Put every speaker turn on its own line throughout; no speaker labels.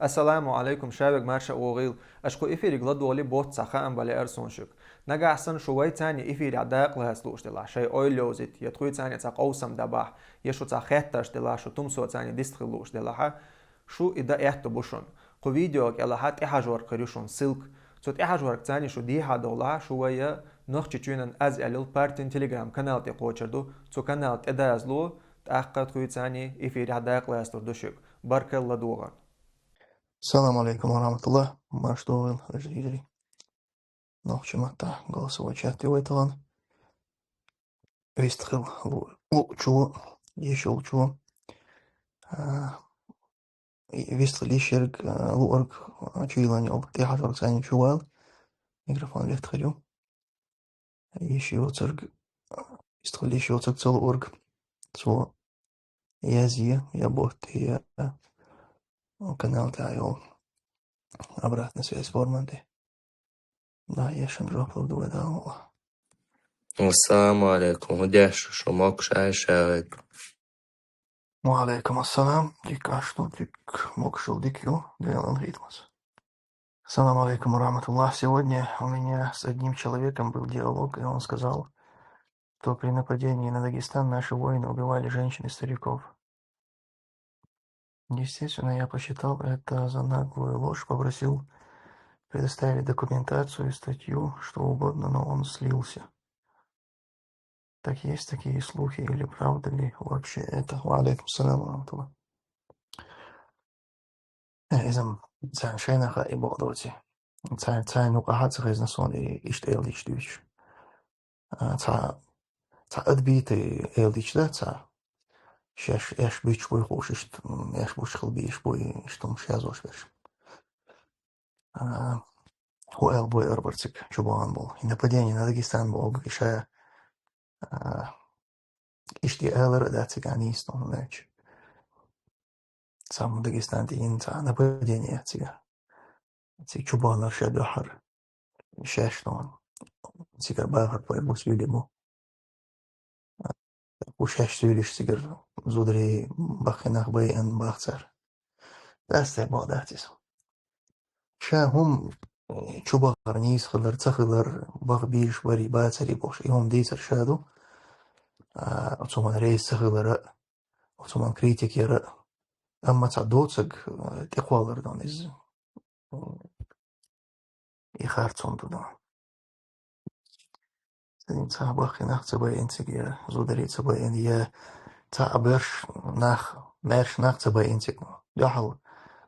السلام عليكم شابك مارشا وغيل اشكو افيري غلد ولي بوت سخان بالي ارسونشك نجا احسن شوي تاني افيري عداق لها سلوش دلا شي اويلوزيت يتخوي تاني تاق اوسم دباح يشو تا خيتاش دلا شو تمسو تاني ديستخلوش دلا شو ادا احتو بوشون قو فيديوك الا حات احجور قريشون سلك صوت احجور تاني شو ديها دولا شوية نخشي تشينن از اليل بارتين تيليجرام كانال تي قوچردو تو كانال ادا ازلو تاقت خوي تاني افيري عداق لها سلوش بركة الله دوغان
السلام عليكم ورحمة الله. Марштовил жители. Нохчимата голосовой чат Вайталан. Вестхил лучу. Еще лучу. Вестхил лишерг луорг. Чуилани обти хажорг сани чуал. Микрофон вестхилю. Еще церг. Вестхил еще церг целуорг. Цо язия. Я бохти канал тайо. Обратно связь форманты. Да, я шанжок лудуэдал.
السلام عليكم وديش شموك شايشاك
Валейкум ассалам, что дик мокшил дикю, делан ритмус. Ассаламу алейкум рахматуллах. Сегодня у меня с одним человеком был диалог, и он сказал, что при нападении на Дагестан наши воины убивали женщин и стариков. Естественно, я посчитал это за наглую ложь, попросил предоставить документацию и статью, что угодно, но он слился. Так есть такие слухи или правда ли вообще это? Валейкум ассалам рахматуллах. إذا شينخ إباداتي تا نقاهات غيز نسوني إشت إلديش دوش تا أدبيت إلديش ده تا شاش إيش بيش بوي خوش إشت إيش بوش خل بيش بوي إشتم شازوش بيش هو إل بوي أربرتك شبان بول إن بديني на Дагестан بول إشا إشتي إلر داتك عنيستون ليش سام Дагестан تين تا نبديني تيجا تيجا شبان أرشاد بحر شاشتون تيجا باخر بوي مسؤولي وشاش сөйлештігір зудри бахинах бейін бахцар. Дәсте бадатис. Ша хум чубағар нисхылар, цахылар, баг биш бари бацари бош. И хум дейсар шаду. Отсуман рейс цахылара, отсуман критикера. Амма цадоцаг тиқуалардан из ихарцон тудан. Садин ца бахинах цабайын цигер, зудри цабайын я ца аберш нах, мерш нах цабайын цигну. Дахал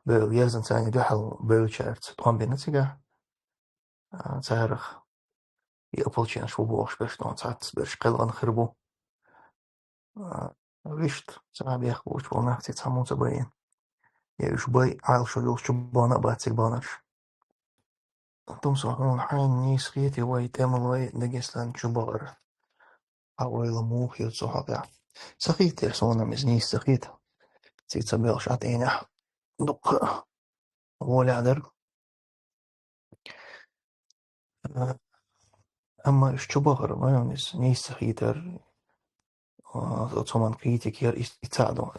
بيل يزن ثاني دحل بيل شارت طعم بنتيجة تعرف يقبل شو بوش بشتون تعت برش قلقن خربو ريشت تعب يخبوش ونحتي تعمون تبين يش باي عال شو يوش بانا باتك بانش توم صحون حين نيس خيتي واي تامل واي دقيستان شبار أول موخ يتصحق سخيت يرسونا مزنيس سخيت تيت سبيل شاتينا دق ولا عدر أما شبار ما يونس نيس سخيتر Ottoman kritiker يتساعدوا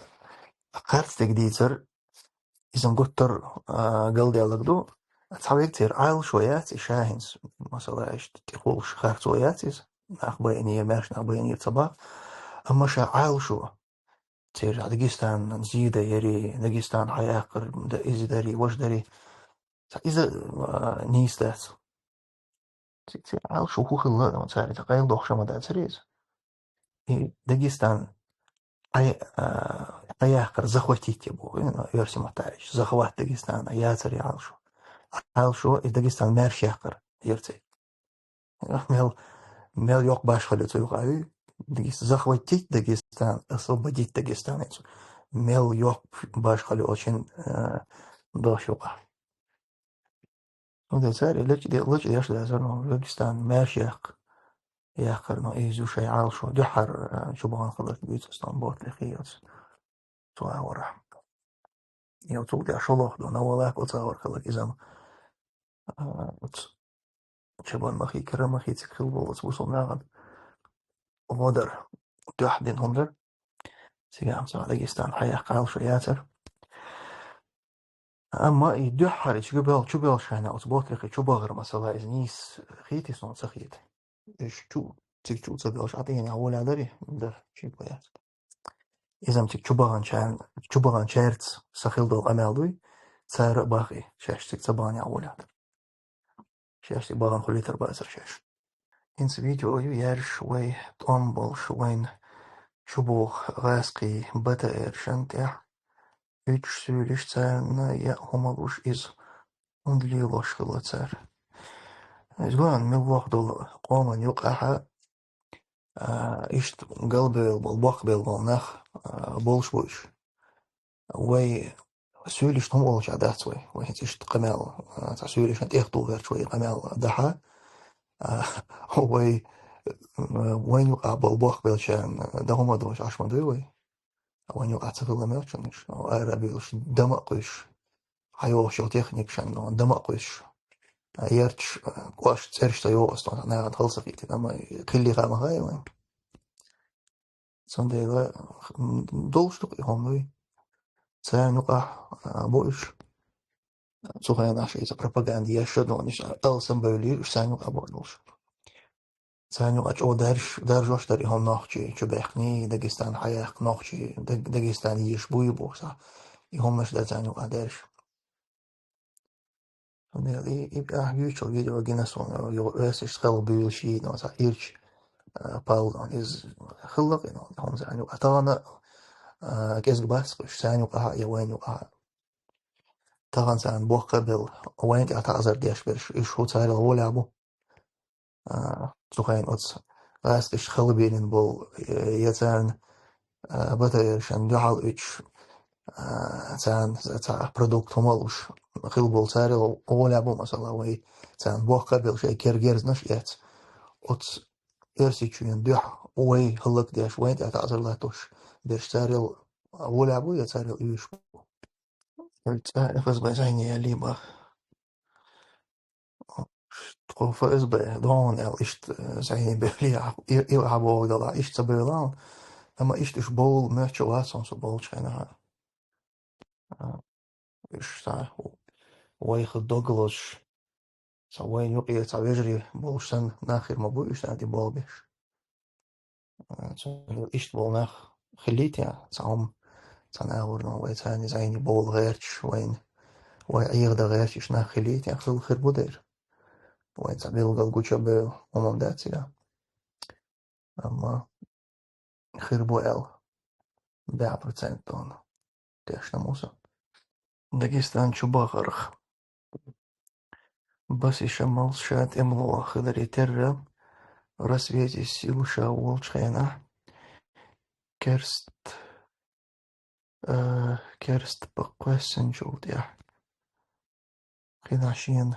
قارت جديدر إذا قطر قلدي على تحاول كتير عايل شويات شاهنس مثلا إيش تقول شخار شويات أخبيني ماشي أخبيني صباح أما شا عايل شو تير داغستان نزيد يري داغستان حياقر دا إذا داري وش داري إذا نيستات تير عايل شو هو خلا ما تعرف تقايل دوخش ما داتريز داغستان أياخر захватить его, версия Матарич, захват Дагестана, я царь Алшу. Алшу из Дагестана мершехкар, ерцей. Мел йок баш халит югай, захватить Дагестан, освободить Дагестан. Мел йок баш халит очень дошуга. وده царь, лучше я что я Дагестан мершех. ياخر نو إيزو شيء عالشو دحر شبهان خلص بيت اسطنبول لخيوت صور يوتيوب يا شلوخ دون أولاك وتصور خلق إذا شبان مخي كرم مخي تكخل بولس وصل ناغن غدر تحدين هندر سيقام سعى داغستان حياق عالشو ياتر أما يدو حالي شو بيل شانا أتبوت لك شو بغر مثلا إذا نيس خيتي صون سخيت إيش شو تبيلش عطيني أول هذري ده شيء كويس إذا متك شو بغان شيرت سخيل دو أمال دوي سعر باقي شاشتك تباني أول هذا شاشتك بغان خلي تربى شاش إن فيديو يار شوي طنبل شوين شبوخ غاسقي بتا إرشنتح إيش سولش تانا يا همالوش إز وندلي لوش خلتار زمان من وقت قوما يقع إشت قلبي بالبق بالنخ بولش بوش وي سولش هم أولش عدات شوي وي إشت قمال سولش أنت إخطو غير شوي قمال دحا وي وين يقع بالبق بالشان ده هم دوش عش ما دوي وين يقع تفضل ميرشنش أو أرابيلش دمقش حيوش تكنيك شان دمقش يرتش قواش تسيرش تيو أصلا أنا خلص فيك أما كل خامة هاي وين صندوق دولش تقي هم سان يقع بوش سوغا ناش إذا propaganda شدون إيش ألسن بولي إيش سان يقع بولش سان يقع أو درجوش دري هم ناخشي شو بيحني داغستان حياة ناخشي داغستان يشبوي بوسا يهم مش ده سان يقع درش صندوق يبقى يوتشو فيديو جينيسون يو إيش خل بيلشي ناس إيرش باول on is خلق هم سان يقع تانا كيس بس سان يقع يوين يقع طبعا سان بوق قبل وين تعتذر ديش برش إيش هو تايل هو لعبه سوخين أتس غاس إيش خلي بينن بول يتان بتا شان جعل إيش تان تا برودكت همالوش خل بول تايل هو لعبه مثلا وي تان بوق قبل شيء كيرجرز نش يت أتس إرسي تشين دح وي خلق ديش وين تعتذر لا توش برش تايل هو لعبه يتايل إيش فز بزيني يلي با فإز بدون إشت زين بفلي يلعبوا ولا إشت بيلان أما إشت إش بول ماتش واسون سو بول شينا إش تا ويخ دوغلوش سوين يقي تعبيري بولشتن ناخر ما بو إشت عندي بول بيش إشت بول ناخ خليت يا تعم تناور نو ويتاني زيني بول غيرش وين ويغ دا غيرش إش ناخ خليت يا خل خير بودير وين تعبير قال قوتش بي أمم داتي أما خير بو إل 100% دون تيش نموسى داغستان شباغرخ بس يشمل شات املو خضر يتر رسويتي سيلو شاول شخينا كرست كرست بقوسن جوديا خداشين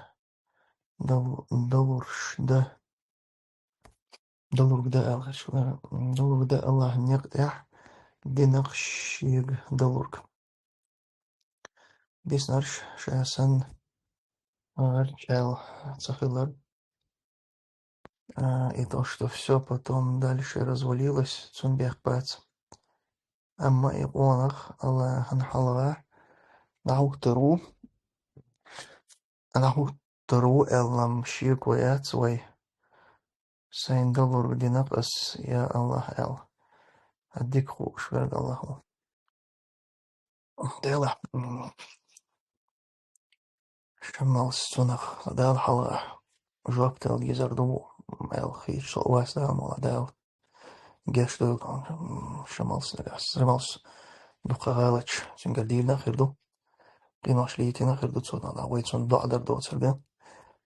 دلورش ده دلور ده الغش دلور ده الله نقطع دي نقشيق دلورك ديسنرش شاسن رجال цахилар и то, что все потом дальше развалилось, цунбехпац. أما إقوانخ الله هنحلغا نحوترو إلم شيك ويات وي سين دلور بدي نقص يا الله إل أديك خوش برد الله ديلا شمال السنخ دال حلغا جوابت الجزر دو إل خير شو واسدام ولا دال جيش دو شمال سنغاس دقا غالتش سنقدير نخير دو قيماش ليتي نخير دو تسونا لا ويتسون دعدر دو تسربين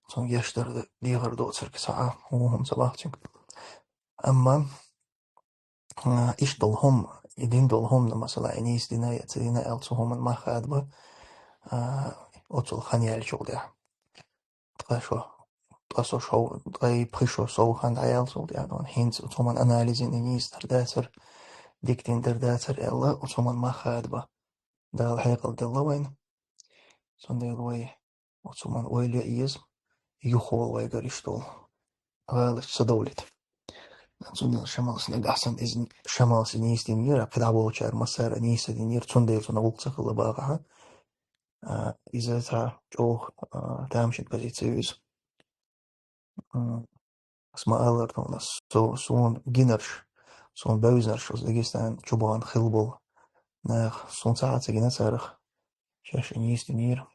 تون يشتر ديغر دو تسرك ساعة وهم صباحتين أما إيش دلهم يدين دلهم مثلا إنيس دينا يتدينا ألتهم ما خادبة أتول خانيال شغلها تقاشوا تقاسو شو تقاي بخشوا سو خان عيال شغلها دون هينز أتومن أناليزين إنيس درداتر ديكتين درداتر إلا أتومن ما خادبة دا الحقيقة دلا وين صندي الوي أتومن ويلي إيز يخول ويقريشتول غالش صدولت Zunil šamals negasan izn šamals in īsti mīra, kad abo čēr masēra nīsa din ir cundēju un ulca kala bāgaha. إذا جو تامشين позициюз اسمه سون جينرش سون بوزنرش Uzbekistan чубан хилбол nach سون ساعة سجنا سارخ شاش نيست نير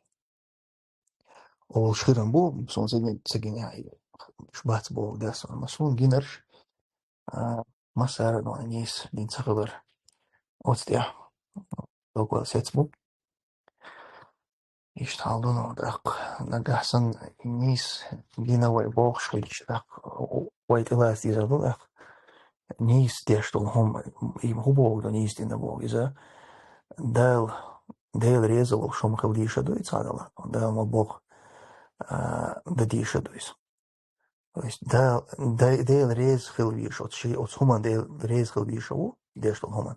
أول شهرن بو سون سجنا شبات بو داس ما سون جينرش ما سار نوع نيس دين تخبر أوتستيا لوكال سيتسبو يشتغلون داق نجحسن نيس جينا واي بوخ شويش داق واي تلاس ديزردو داق نيس ديشتون هم هو بوغ نيس دين بوغ إذا دال ريزل شو مخلديش دوي تصادلا دال ما بوغ دديش دويس то есть دال ريز خلويش от شيء от هما دال ريز خلويش هو ديشتون هما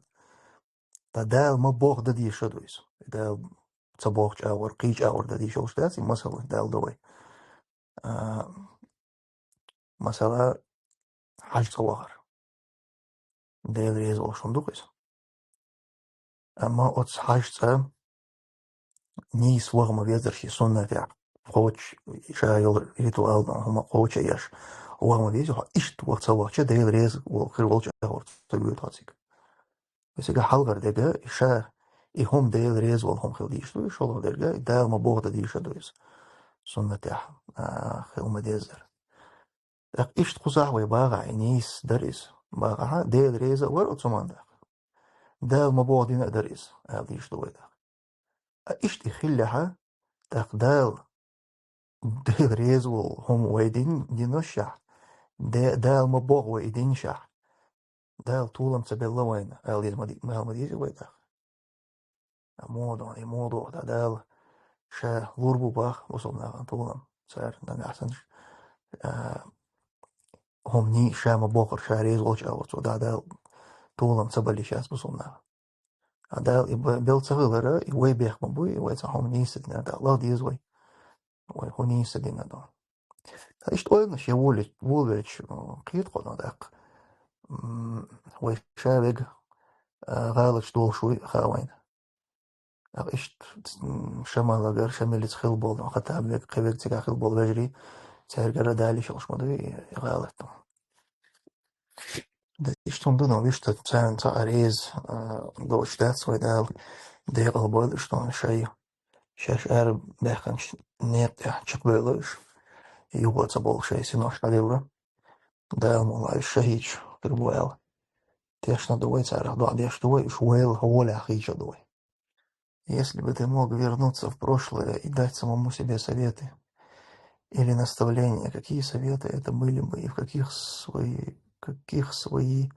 دال ما بوغ دديش دويس دال تبوغ اور قيج اور دديش وش داسي مثلا دال دوي مثلا حاج صواغر دال ريز وشون دويس أما от حاج نيس وغما بيزرشي سنة تاع خوش شايل ريتوال هما خوش ايش وغما بيزو اشت وتصور شا دايل ريز وخير ولش اور تبيو تاسيك بس يجا حلقر دجا شا هم دايل ريز والهم خليش تو شغل درجا دا ما بوغ ديش دويس سنة تاع خيل ما ديزر اشت قصاح ويباغع نيس دريس باغع دايل ريز ور اتسمان دا ما بوغ دينا دريس ديش دوي دا اشت يخلها تقدال ديل ريز والهم ويدين دينوشح دال مبوغ ويدين شح دال طولم تبلا وين اليز مديز ويدا موضوع دال شا لوربو باخ وصلنا طولم صار نحسنش هم ني شا مبوغر شا ريز وش أورت دال طولم تبلي شاس وصلنا دال بيل تغير وي بيخ مبوي ويتصحهم نيستنا دال الله ديز وي هو نيستنا دال إيش قلنا وولش قيد قلنا داق وشابق غالش دول شوي خاوين إيش شمال غير شمال تخيل بول حتى بيك قبل تخيل بول بجري تهرجر دالي شلش مدري غالط إيش تندنا ويش تبصان تعريز دوش دات ويدال ديق البول إيش تون شيء شاش أرب بيخنش نيت شق بيلش يبغى تبول شيء سيناش عليه ده والله الشهيد كربوال تيش надувай царь дадешь твой шуэл воля хища двой. Если бы ты мог вернуться в прошлое и дать самому себе советы или наставления, какие советы это были бы и в каких свои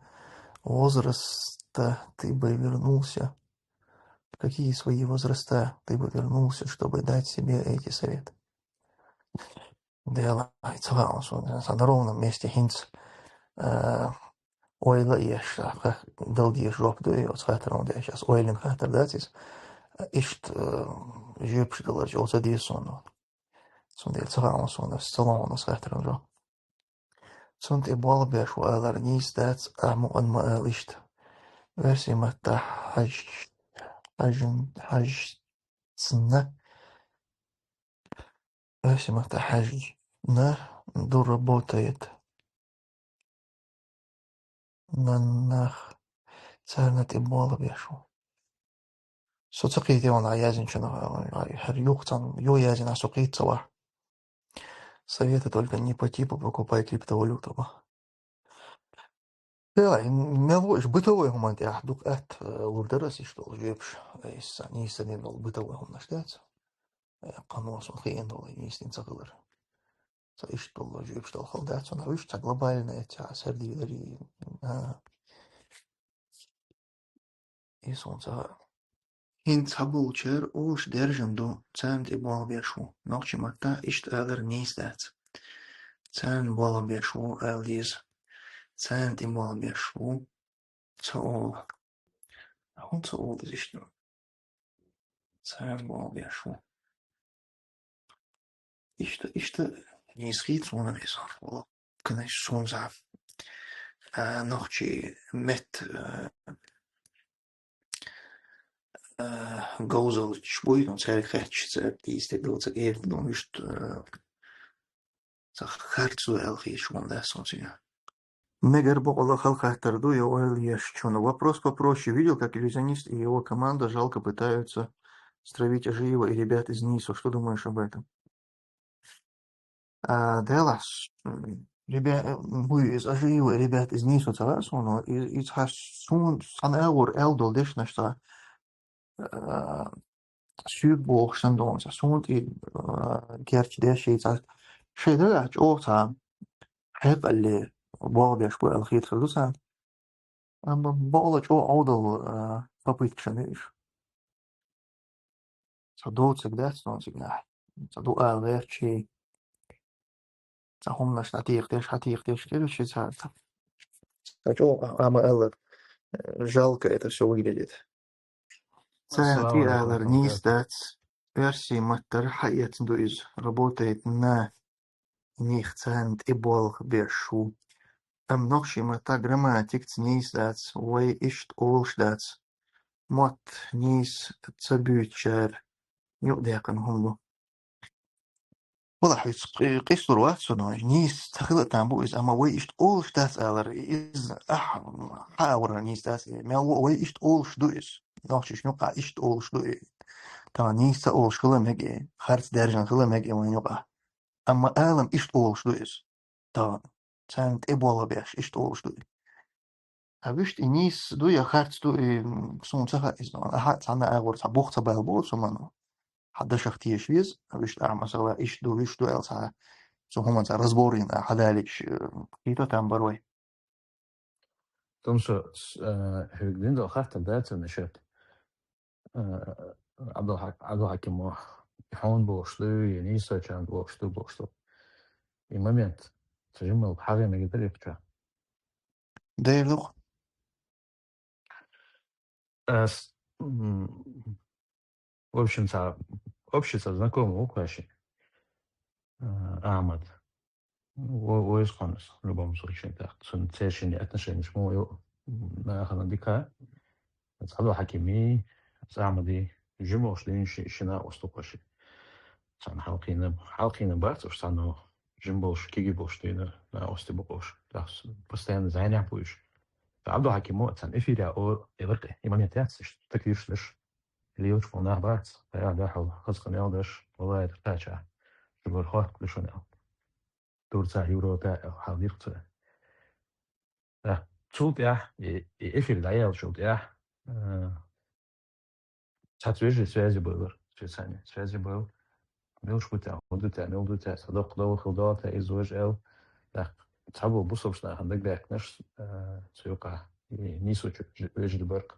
возраста ты бы вернулся, в какие свои возраста ты бы вернулся, чтобы дать себе эти советы? Дело на ровном месте хинц ойла еш дал жоп дуй от хатер он сейчас ойлен хатер датис ишт жюпш дал олса дисон сон дел цаган сон салон os хатер он сон те бал беш валар нис дат ам он ма лишт версия мата хаж сна версия мата хаж на до работает на нах царнат и бал бешу соцقيتي وانا يازن شنو هر юхтан ё язин асоқит сава советы только не по типу покупай криптовалюту. Да, мелочь бытовой гуманти дук эт лурдерас и что жепш из не садинол бытовой гум наштец канос он хиендол и истин цагылыр. Со и что жепш дол халдат он виш та глобальная та сердивери и солнца Ин табулчер уж держим до цен де балбешу. Ночи мата ишт элер нейздат. Цен балбешу элдиз. Цен де балбешу. Цаол. Он цаол из ишт. Цен балбешу. Ишт не схит сон весан. Вол. Кнеш сон за. Ночи мет Gozel شبوي كان سعر خاتش يستقبل تغيير دون مش خارج الخي شو он да солнце. Мегер Богла Халхахтарду и Оэл Яшчуна. Вопрос попроще. Видел, как иллюзионист и его команда жалко пытаются стравить Ажиева и ребят из НИСу. Что думаешь об этом? Делас. Вы из Ажиева и ребят из НИСу царасу, но из Хасун Санэур Элдол Дешна, что Сюбох Шандон, Сасун и Керч Деши, Шейдач Ота, Хэп اللي واضح شوي الخيط خلصها. أما بقولك هو عوضل попытками. Садок всегда всегда. Садок легче. Сахом наш натих следующий сад. Хочу, Эллер, жалко это все выглядит.
Ассаламу
Ти
алейкум
Эллер не
рахматуллахи.
сдать. Версии Маттер Хайет Дуиз работает на них цент и болх бершу. Ногши Матта грамматик не сдать. Уэй ишт олшдать. Мот нис цабючер. يؤديكن هم واضح قيس رواتسون نيس تخلق تامبو إز أما وي إشت أول شتاس ألر إز حاور نيس تاس ما وي إشت أول شدو إز نوخش نوقع إشت أول شدو تا نيس تا أول شخلا مجي خارج درجة خلا مجي وين يوقع أما ألم إشت أول شدو إز تا سانت إبولا بيش إشت أول شدو أبيشت نيس دو يا خارج دو سون سخا إز أحد سانا أغور تبوخ تبالبو سمانو حدا شختيه شويز ويش مثلا ايش دو الساعه سو هم разборين حدالش كيتو تامبروي
Tomso hugdin då haft en bättre än kött. Abdulhakim يحاول بوشلو ينيسا كان بوشلو. И момент. Сажимал حاجة ما قدر يفتح.
داير لغ
В общем-то, знакомый Укаши. Ахмад. Уэсконс в любом случае. Так, цешини отношения с мою на Ханадика. Саду Хакими, Ахмади, Жимо, что шина уступаши. Сан Халкина Барт, что оно Жимбош, Кигибош, что на Остебош. Так, постоянно заняпуешь. Абду Хакиму, Сан Эфиря, о Эверке. И момент яциш, так вишь, Льюш фонах Барт, я дахал, хазкан ялдаш, والله ترتاح. شغل خاط كل شنو. Turcia Europa حاضرته. Schuld ja, ich will da ja schuld ja. Tatsächlich связи было, специально связи был. Милш ودته صدق دو خداته إزواج أو ده تعبوا بصوا بس عندك ده نفس سيوقع نيسو وجد برك.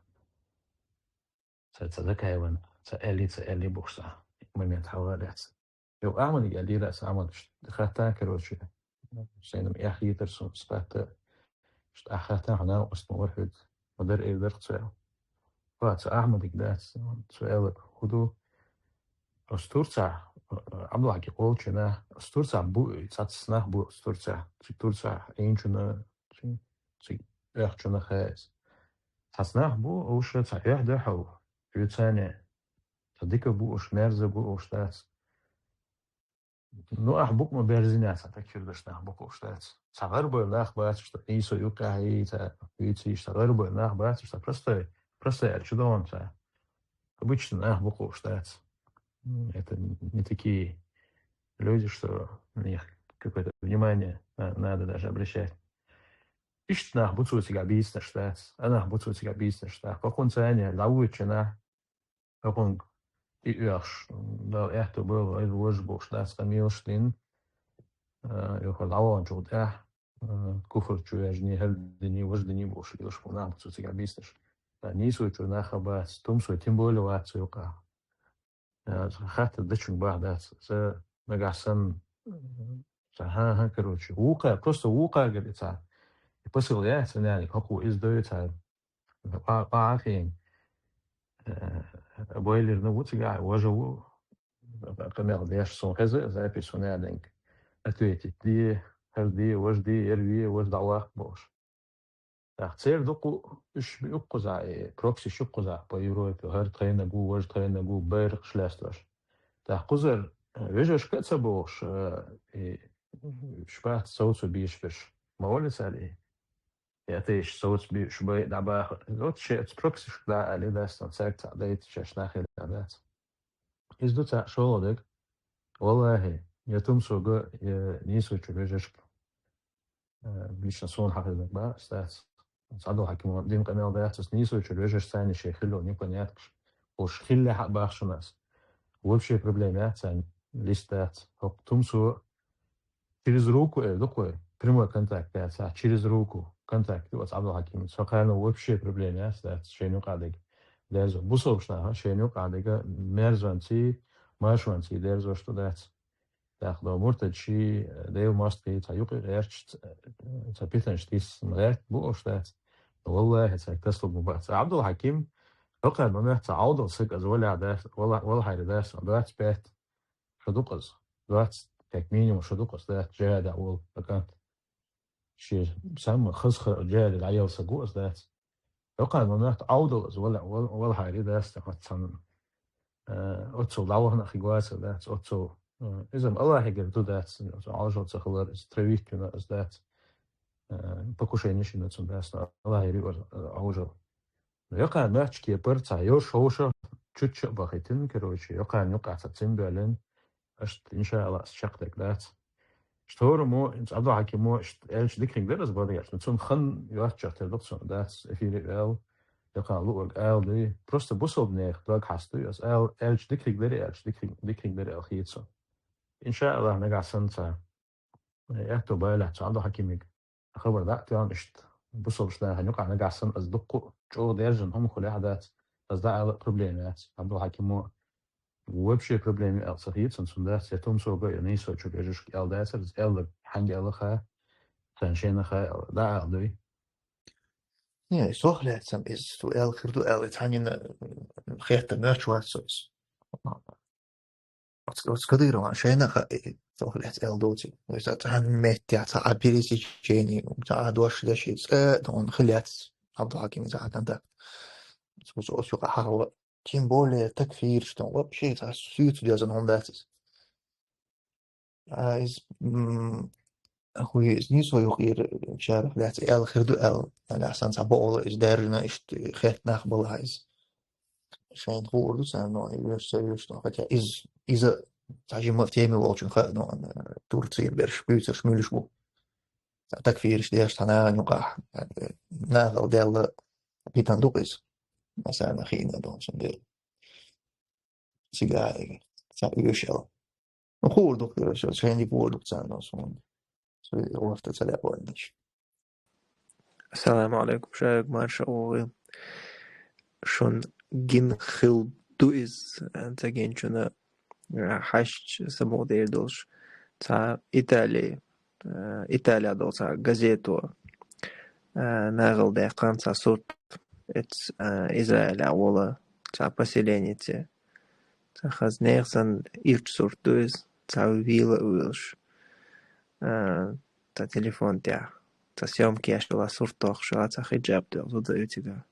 صدق هيوان سألي بوشة момент حوالات. يو أعمل قال لي لا سأعمل خاتها كروشة. سينم أخي ترسم سبعة شت أخاتها هنا اسمه واحد مدر إيه درت سؤال. فأعمل قداس سؤالك هدو Turcia, Abdullah Gülçin'e, Turcia bu satsınah bu Turcia inçuna yaxçuna xəz. Satsınah bu oş sayah da hav. Yütsane. Sadika bu oş merze bu oştas. Ну ahbuk mu berzinasa takirdaşna bu oştas. Sagar bu nach bas что iso yuqahi ta yuti sagar bu nach bas что просто чудон та. Обычно nach bu oştas. Это не такие люди, что на них какое-то внимание надо даже обращать. Ишь нах буцу тебя бийся штат, а нах буцу тебя бийся штат. Как он ценя, лавучи на, как он и уж, да, это было, это уже был штат, скамилштин, и лаван чуд, куфр чуяж не хельдини, вождини буш, и уж нах буцу тебя бийся. Нису чу нах абас, тумсу тем более вацука. Хата дачун бахдат, за нагасан. ها короче, просто говорится. И посыл я, сценарий, как издается, пахин, бойлер на вутига, вожу, например, я сон хазы, запись он я деньги. Ответить, ли, хазди, вожди, эрви, вождалах, бош. تختار دقو إيش بيقزع بروكسي شو قزع بيروت هر تخينا جو وج تخينا جو بيرق شلاستوش تخزر ويجوش كتسبوش شبات صوت بيشفش ما ولا سالي يعطيش صوت شبي دعبا لوت شيء بروكسي شو دا اللي دا استنساك تعديت شاش داخل تعدات إيش دو تاع شغلك والله يتم سوق نيسو تشوفيش بيش نصون حقيقة بقى استاذ صعدوا حكيمون دين قناة ضيعت سنيسو تشوفيش ثاني شيء خلو نيكون ياتكش وش خلي حق باخش ناس وبشي проблемات ثاني ليستات هوك تمسو через руку такой прямой контакт через руку контакт вот عبد الحكيم سقالنا وبشي проблемات شيء قاعد درز بوصوبشنا شيء قاعد مرزانتي ماشوانتي درز وشتو تاخذ مرتد شي ديو ماستي تايوقي غيرش تبيتنش تيس مغيرت بوشتات والله تسلب مبات عبد الحكيم فقط ما تعوض صدق از ولا عداس ولا حاجه داس دات بيت شدوقز دات تكمين وشدوقز دات جاد اول كانت شي بسمى خسخ جاد العيال سقوز دات فقط ما تعوض از ولا حاجه داس تقصن أتسو لوهنا خيوات دات أتسو إذا الله هيجر دو دات عاجل تخلر استرويك كنا از دات بكوشي نشي نتسون داس الله هيري عاجل يقع نحكي كي برتا يوش هوشة تشتش بخيتين كروشي يقع تتسين بالين أشت إن شاء الله شقتك دات شتور مو إنت عبدو حكي مو إيش ديكريك درس باديش نتسون خن يواتش تلبسون دات إفيري إل يقع لوك إل دي بروست بوصل بنيخ داك حستو يس إل إيش ديكريك دري إيش ديكريك دري الخيتسو إن شاء الله نقع سنتا يأتو بالح عبدو حكي ميك خبر دات يوم إشت بوصل بشنا هنقع نقع سن أصدقو شو ديرجن هم خلي عادات بس ده بروبليمات عبدو حكي مو وبشي بروبليمي ال صحيت سن دات يتم سوق يعني سو شو بيجوش ال دات ال حنجي ال خا تنشين خا ده دوي
Ja, zorglijkzaam is to elke do het hangen geeft merch wat zo is. Wat skadiro عشان zorglijkt el doet. Dus dat han met ja تعبيري جيني وتاع دوش ده شيء دون خليات عبد الحكيم تاع كنت سو سو حاول تيم بول تكفير شتون وبشي تاع سوت ديازن هم ذاتس is هو niet zo heel شارح لا ال خردو ال على أساس عبارة إيش دارنا إيش خيط نخبل هايز عشان هو لسه إنه يسويش نحكي إذا تعجي ما فتيمي والشن خدنا أن تورتير برش بيوتر شمولش بو تكفير إيش ديش تنا نقاح ناغل ديال بيتان دوقيز مثلا خينا دون سنديل سيجاري يوشل نقول دكتور شو عشان يقول دكتور ناصون وقت تلاقي وعندش
السلام عليكم شايك مارشا أوغي شون جين خيل دويز أنت جين شون حشت سمو دير دوش تا إيطاليا دو تا غازيتو ناغل ديقان تا صوت إزرائيل أولا تا поселение تا خاز نيغسان إيرش صورت دويز تا ويلا ويلش تا تليفون تاع تا سيومكي أشتغل صورتو خشا تا خجاب دو دايوتيغا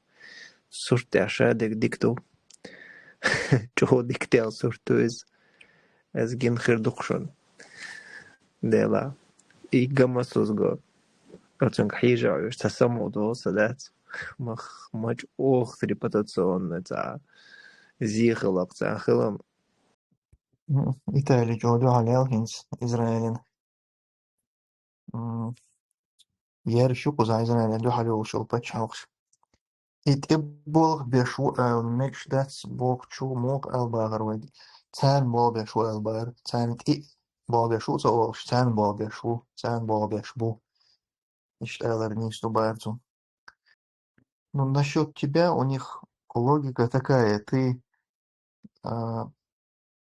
صورت تاع شادك ديكتو جو ديكتيل صورت دويز از جين خير دوخشون ديلا إيجاما سوزغو أرتنك حيجا عيوش تسمو دو سادات ماج أوخ ريبوتاسيون تاع زيخلق تاع خلم
إيطالي جودو على الهنس إسرائيل يار شو قزا إسرائيل دو حلو شو بتش هوخش إتبولغ بيشو ميكش داتس بوك شو موك الباغر ودي تان بول بيشو الباغر تان بول بيشو تاوغش تان بول بيشبو إشتغل ничто барцу. Ну, насчет тебя у них логика такая. Ты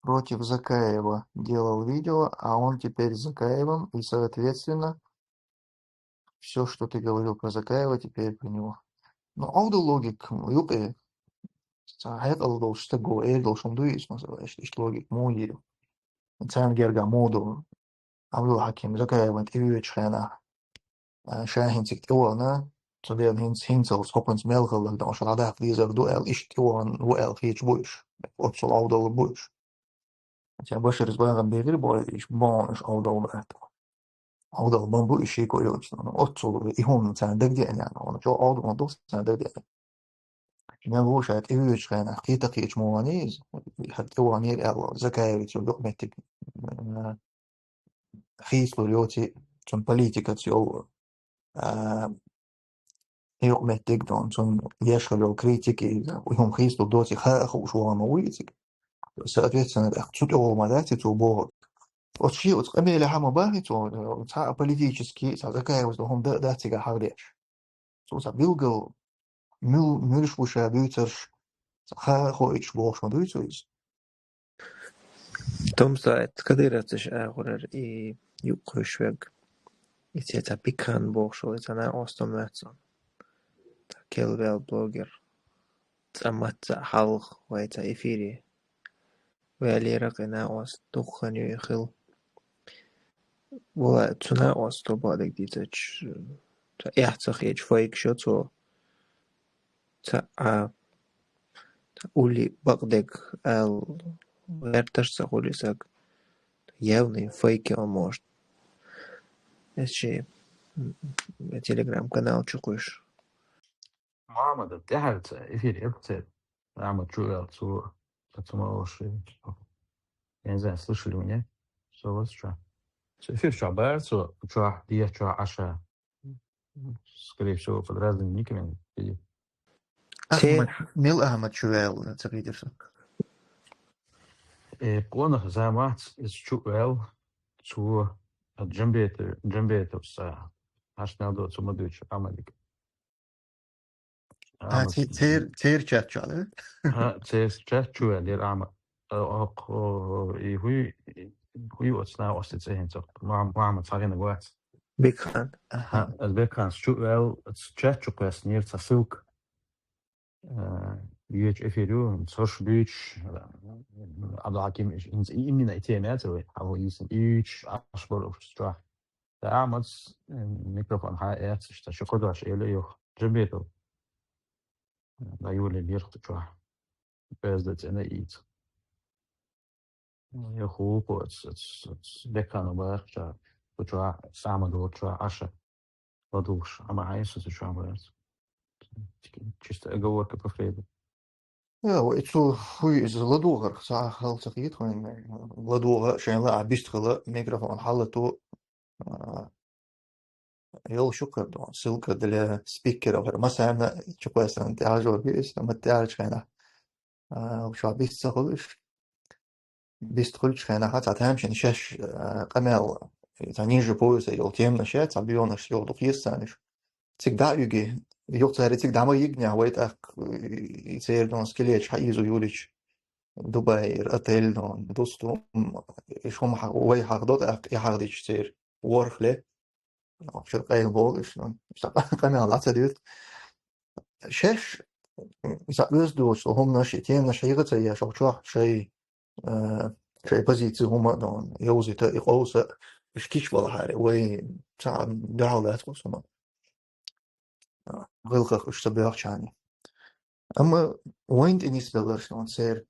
против Закаева делал видео, а он теперь с Закаевым, и, соответственно, все, что ты говорил про Закаева, теперь про него. Но all the logic, يبقى حياة الله اشتقوا ايه دول شمدو اسمه ايش لوجيك مو يدو انسان جرجع مودو عبد الحكيم زكايا وانت ايوه خانا شاهين تكت اولنا صديق هينز وسكوبنز ميلغل لك ده عشان عدها فليزر دو اشتوان وقال خيش بوش أتصل عودة بوش يعني بشر زبان بيغير بوش بانش عودة وبعته عودة بامبو إشي كويس أنا أتصل إيهم سندك دي يعني أنا جو عودة من دوس سندك دي يعني هو شايف إيش كان حقيقة قيش موانيز حتى وانير أو زكاة يتسوق متك خيس لوليوتي تون بوليتيكا تسوق يوم متك دون تون يشغلوا كريتيكي وهم خيس لدوتي خاخ وشو مويتك سأفيت سنة أخذت أول مداتي تبوه وشيء وتقبل لها مباهت وتاع بوليتيكسكي تاع زكاة وهم داتي حاوليش سو بيلقوا ملش وشابيترش خاخو إيش بوش ما بيتويز
Tom sagt, kadīrācis ēgur i jūkušveg. I cietā pikan bokšo, i tā ostom vecon. Tā kel vēl bloger. Tā matza halg, vai tā ifiri. Vēl ieraq i os tukhan ju ikhil. Vula tā os to badek dītač. Tā ehtsaq iech faik šo to. Tā uli bagdek el vērtaš saquli sak. Явный фейки он может. Это телеграм-канал чукуешь.
Mama da tehert ifir eptet. Мама чуял цу цумалоши. Я не знаю, слышали вы, не? Что вот что? Эфир что, бэрцу, что, я что, аша. Скорее всего, под разными никами.
أحمد ميل أحمد شوال تقيدرش
Планах замат из чуэл цу джамбетер са. Аш надо цу мадуч амадик.
تير شات شو
Цес чуэл дер ама. И هو وصلنا وصلت زين صح ما صارين الوقت
بيكان
البيكان شو تشات شو قاس نير تسوق يج افيرو صوش بيتش عبد الحكيم إني نأتينات أو يسن إيش أشبر أوسترا تعمد ميكروفون حائط شو قدرش إليه جنبيته لا يولي بيرخت شو بس أنا إيت يخوب بيكان وبرشة وشو سامد وشو عشا ودوش أما عايز شو عملت чисто оговорка по Фрейду.
Ja, وإتسو هوي إز لدوغر ساعة خل تقيت وين لدوغر شين لا عبيست خلا ميكروفون حالته يل شكر دون سلك دل سبيكر أو مثلا شو كويس أنت عاجو بيس ما تعرف شينا وشو عبيست خلش بيست خلش شينا حتى تهمشن شش قمل تانيج بوز يل تيم نشات عبيونش يل دقيس تانيش تك دا يجي يل تهرتك دعما يجني ويت يصير دون سكليش حيزو يولش دبي أتيل دون دوستو إيش هم وي حقدات يحقدش تصير ورخلة شو قايل بولش دون قامي على عتديت شش يسألوز دوش هم نشي تيم نشي غتي شو شيء شيء بزيت هم دون يوزي تقوس مش كيش ولا حاجة وي ساعة دعوات وصما غلقة إيش تبيع شاني أما وين بالنسبة لرش دون سير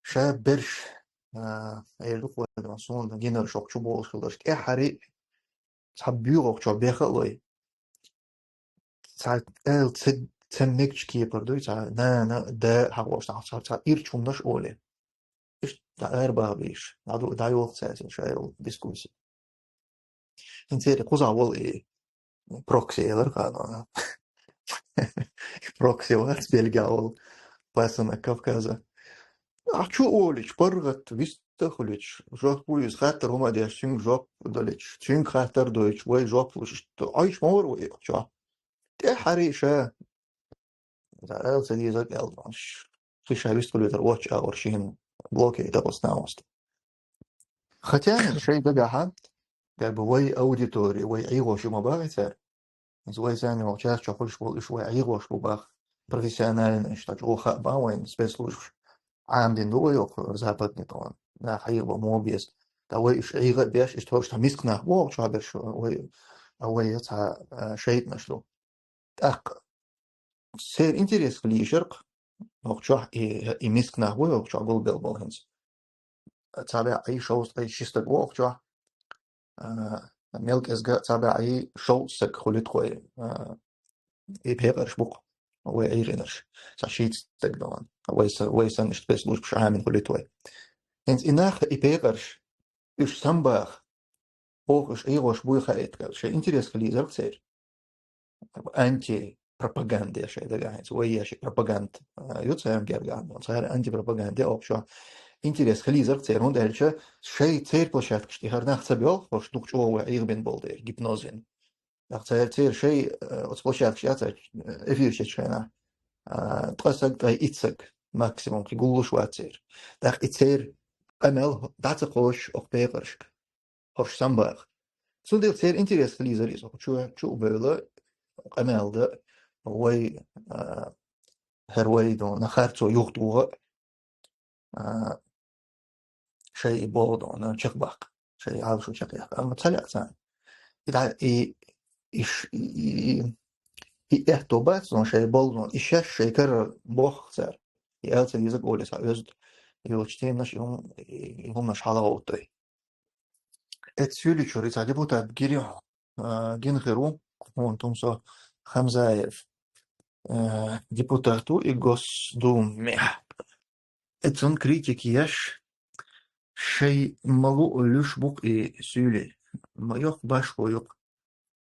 شاب برش يلقوا دون صون جينر شوك شو بولش خلش حري تحبيوه شو بيخلوي ساعة تمكش كيبر دوي ساعة نا دا حواش ساعة إيرش ونش أولي إيش دا أربعة بيش دا يوق ساسين شايل ديسكوسي إنتي قوزا أول إيه بروكسي لرقا بروكسي وقت بيلقى أول باسم كافكازا أحشو أوليش برغت بيستخلش جوك بوليس خاطر هما ديشين جوك دوليش شين خاطر دويش وي جوك وش عايش مور وي شو تي حريشة زعل سدي زك ألماش في شابيست كل يتر واتش أور شين بلوكي دبس ناوست ختان شيء بقى حد قال بوي أوديتوري وي عيغو شو مباغتر زوي زاني وشاش شخلش بول شوي عيغو شو باغ بروفيسيونال نشتاج أوخا باوين سبيسلوش عامدين دوي أو زابطني طبعا لا حيغو موبيس دوي إيش عيغو بيش إيش توش تمسكنا واو شو هذا شو وي أوي يتها شيء نشلو أق سير إنتريس خلي شرق وقشوح يمسك نحوه وقشوح قول بالبالهنس تابع أي شو أي شيستك وقشوح ملك إزجا تابع أي شو سك خليت خوي إيه بيقرش بق هو أي غنرش ساشيت تقدران ويسن إشتبس لوش بشعامل خليت خوي هنس إناخ إيه بيقرش إيش سنباخ أوش أي غوش بوي خليت قال شيء إنتريس خلي زرق سير أنتي propaganda شيء ده قاعد ويا شيء propaganda يوتسام قاعد صار أنتي propaganda أو شو إنتريس خلي زرق سير هون ده شيء تير بلشات كشتي هرناخ تبيل خوش دوك شو هو عير بين بولدير جيبنوزين داخ تير شيء أتبلشات كشيات إفير شيء شينا تقصد تاي إتسك ماكسيموم كيقولوا شو تير داخ إتير أمل دعت خوش أو بيقرش خوش سامباغ سو ديل تير إنتريس خلي زرق شو بيلا أمل ده هوي هروي دون نخارتو يوغدوغ شيء بودون شخباق شيء عاوشو شقيق أما تسالي أتسان إذا إيش إحتوبات زون شيء بولدون إيشاش شيء كر بوخ سر يالت اليزق أولي سعيزد يوشتين نش يهم نش حالا غوطي اتسيولي شوري تعدي بوتا بجيري جين خيرو هون تمسا خمسة ديبوتاتو إيغوس دو ميح اتسون كريتيك يش شيء ملو لوش بوك سيولي ما يوق باش ويوق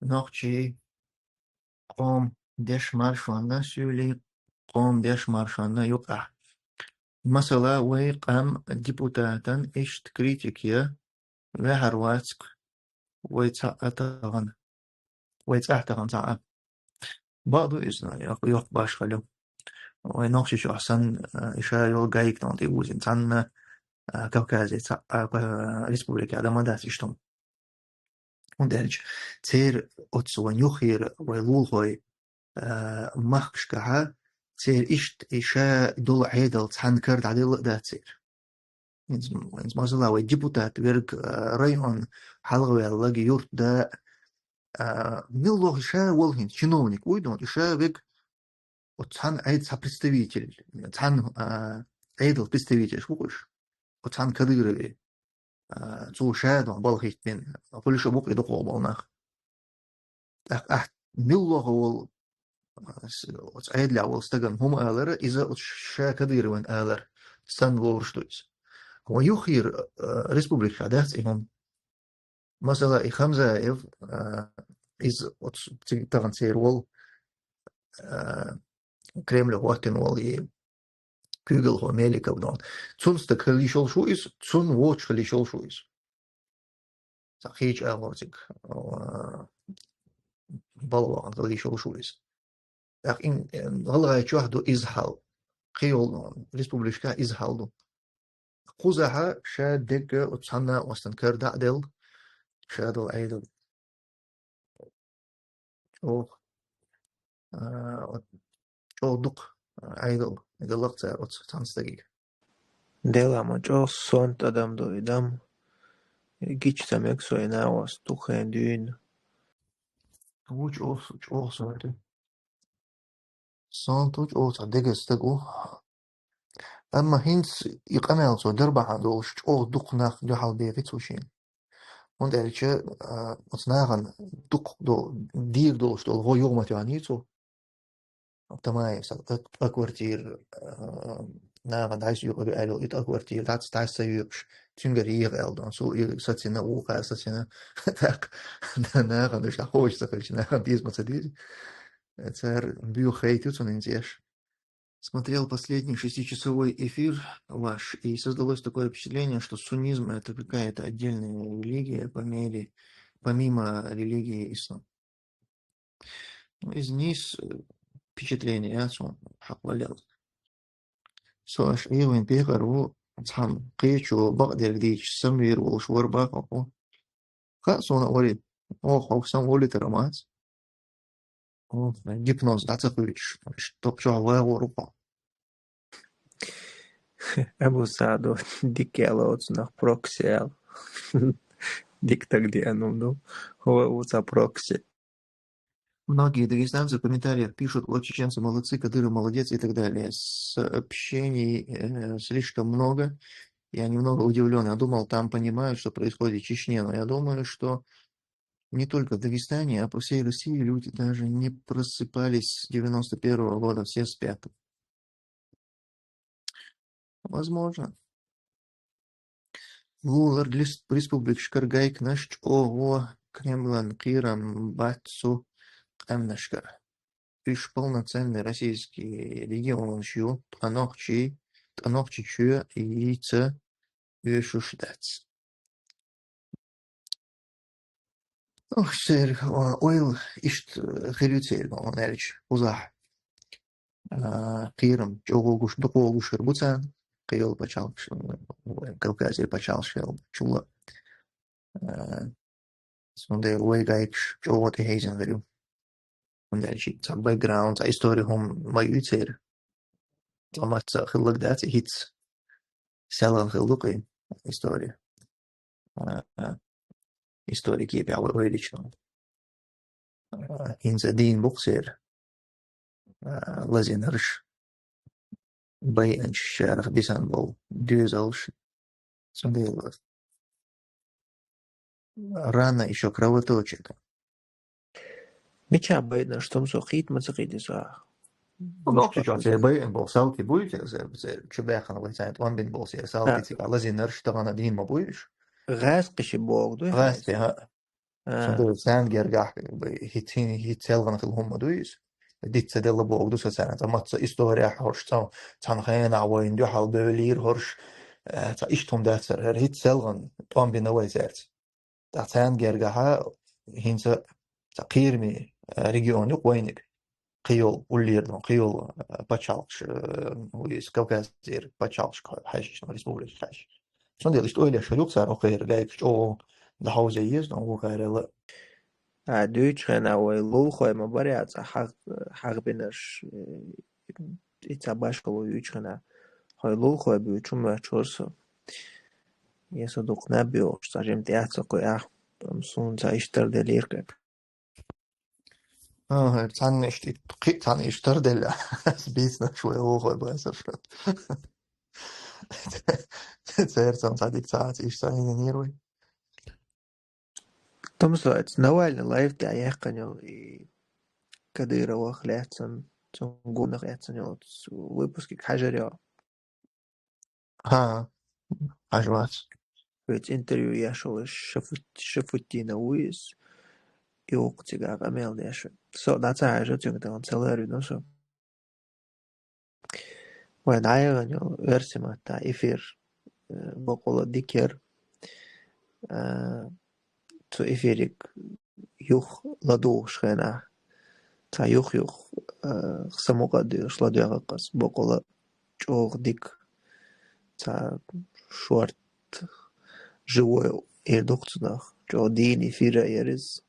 نوخشي قوم ديش مارشوانا سيولي قوم ديش مارشوانا يوقع مثلا ويقام ديبوتاتن إشت كريتيكيا وهرواتك ويتأتغن تعب بعضو إذن يوق باش خلو ونوخشي شو أحسن إشا يوق جايك نانتي وزن تان كوكازي ريسبوبليكا دا مدات إشتم وندرج تير أتسوان يخير ويلول هوي مخشكها تير إشت إشا دول عيدل تحن كرد عدل دا تير إنز مازلا ويجيبوتات ويرق رايون حلغوي اللاقي يورت دا ملوغ إشا والهين чиновник ويدون إشا ويق وتحن عيد سا представитель تحن عيدل представитель شوكوش وتحن كرير تو شادون بالخيت بين كل شبوك يدقوا بالناخ أح ملوغ هو عيد لي أول استجن هم آلر إذا شا كدير وين آلر ستان لورشتويس هو يخير ريسبوبليك شادات إهم مثلا خمسة إف إذا تغن سير وول كريمل واتن وول كيغل هو ميليكا بدون تون استخلي شول شو إس تون واتش خلي شول شو إس تخيج أورتك بالوا خلي شول شو إس لكن غلغة شوحدو إزحال قيول ريسبوبليكا إزحالدو قوزها شا دقة وتصنع واستنكر دعدل شادو عيدل شو دق عيدل يقلق تار وتصنع دقيقة
ديلا ما جو سونت أدم دو إدم جيش تمك سوينا واستوخين دين
وش أوه سويته سانتوش أوه دقة استقو أما هينس يقمل سو دربا عندوش أوه دق ناخ جحال بيفيت وشين und elche otsnagan duk do dir dosh do ho yog matyanitso tamay sa a kwartier nagan dais yog be elo it a kwartier dat stais sa yugsh tünger hier eldon so ir satsina o ka satsina tak nagan dus hoch sa kach nagan dis matsadir цар бью хейту цунинзеш. Смотрел последний 6-часовой эфир ваш, и создалось такое впечатление, что суннизм — это какая-то отдельная религия помимо религии ислам. Из низ впечатление, сон حقوالل. Сош إيوين بيغر و تحم قيشو بقدر ديش سمير وشور باقو خاصونا وريد أو سام ولي ترمات جيبنوز دعتقويش طب شو عوايا وربا
أبو سعدو ديك يالوز نخ بروكسيال ديك تقدي أنو هو وزا بروكسي
Многие дагестанцы в комментариях пишут: вот чеченцы молодцы, Кадыров молодец и так далее. Сообщений слишком много. Я немного удивлен. Я думал, там понимают, что происходит в Чечне. Но я думаю, что не только в Дагестане, а по всей России люди даже не просыпались с 91-го года. Все спят. Возможно. Лулар республик Шкаргайк наш ого Кремлан Кирам Бацу Камнашкар. Лишь полноценный российский регион Щу, Танохчи, Танохчичу и Яйца Вешушдац. Ох, сэр, ойл ишт хилютел, он эльч, узах. Кирам, чогогуш, докогуш, рбуцан, киол пачалш, Кавказе пачалш, чула. Сонде уйгайкш, чого ти хейзен верю. Он эльч, та бэкграунд, та история хом мою цер. Томат хилок дат, хитс. Селан хилукай история. Историки пяло лично. Инза дин буксер. Лазинерш. Бейнш шарх бисанбол. Дюзалш. Сундейло. Рана еще кровоточит.
Меча бейдна, что мсо хит мацахидиса.
Ну, сейчас я бейн бол салки будете, чебехан летает, он бин бол сер салки тика. Лазинерш, то она дин ма будешь.
Газ киши бог, дуй
Раз
хайс.
ها صندوق ساند جرجع هيت سيلفان في الهم دويس ديت سدل بوغ دوسا سنة ما تص إستوريا هرش تان خينا عوين دو حال بولير هرش تا إشتم داتر هيت سيلفان توم بينوي زرت تا ساند جرجع هينسا تقيرمي ريجيون يقوينك قيول ولير دون قيول باتشالش ويس كوكاز زير باتشالش حاجة ريسبوبليك حاجة صندوق إستوريا شلوك صار أخير جايك أو ده حوزة يز دون وغيره لا
Deutschland away lulkhoi ma bariatsa haq binash itsa bashkalo Deutschland hoi lulkhoi bi chuma chorso yeso dukna bio stajem teatsa ko ja sun za ishtar de lirke
تاني اشتي تاني اشتر دل بيسنا شوي هو بس تسير سام صديق ساعات اشتاني نيروي
tomso it's Navalny life da yaqanyo Kadyrova khlatsan guna khlatsan выпуски хажарё
ها عجبات
ведь интервью яшол шафутина уис иоqtiga qamel dash so that's a jo tjung dan celer no so when I ganyo versima ta efir boqola diker to efirik yuh ladu shkhana ta yuh samoqad shladu qas boqola чог dik ta short живой ердоqtnach jo din efira eris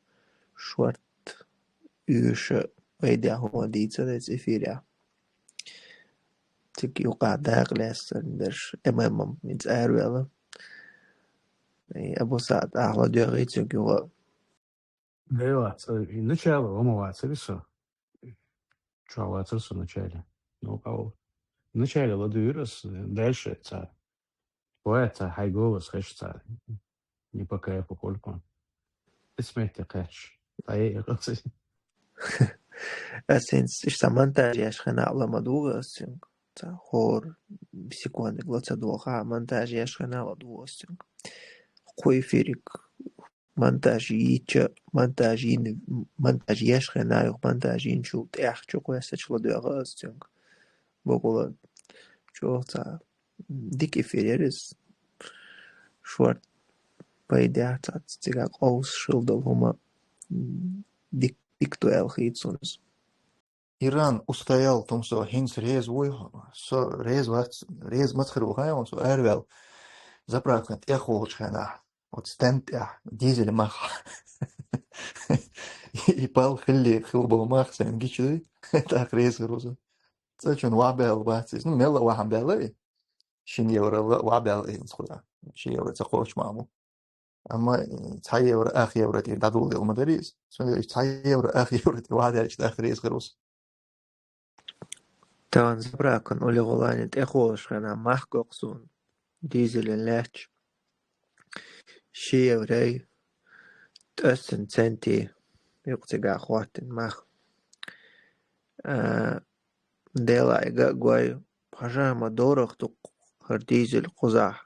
short Usche ويدي هو ديتا ديت إفيريا تك يوقع داق لسه ندرش أمام من أرويلا أبو سعد أحلى ديغيت يوقع
Да, начало, умываться, чувствоваться в начале. Ну, кого? В начале ладуирос, дальше это поэта хайголос, хэшца, не по кайфу кольку. Ты смейте кэч. А я говорю,
أسنس إشتمنتاج يشخنا على مدوغ أسينك تا هور بسيكوان دقلتا دوغا منتاج يشخنا على دوغ أسينك خوي فيريك منتاج يتش منتاج يشخنا يوغ منتاج ينشو تأخ چوكو يستش لدوغ أسينك بقول چوغ تا ديك إفيريرس شوارت بايديا تا تيغاق أوس شلدل هما ديك بيكتوال خيتسونس
إيران устоял том что хинс рез войха со рез матхру хайон со эрвел заправка эхо чхана вот стенд дизель мах и пал хилли хилбо мах сен гичуй так рез роза цачун вабел бацис ну мела вахам белый شين يورا وعبال إيه نسخدا شين يورا تخوش معمو أما €3 €4 دادول المدارس سوني €3 €4 واحد يعيش آخر يسخروس
Tavan zabrakan oli golainit ekolskana mahkoksun dieselin lähtö. Shivrei tössen centi juksiga huotin mah. Delaiga guai pajama doroktuk har diesel kuzah.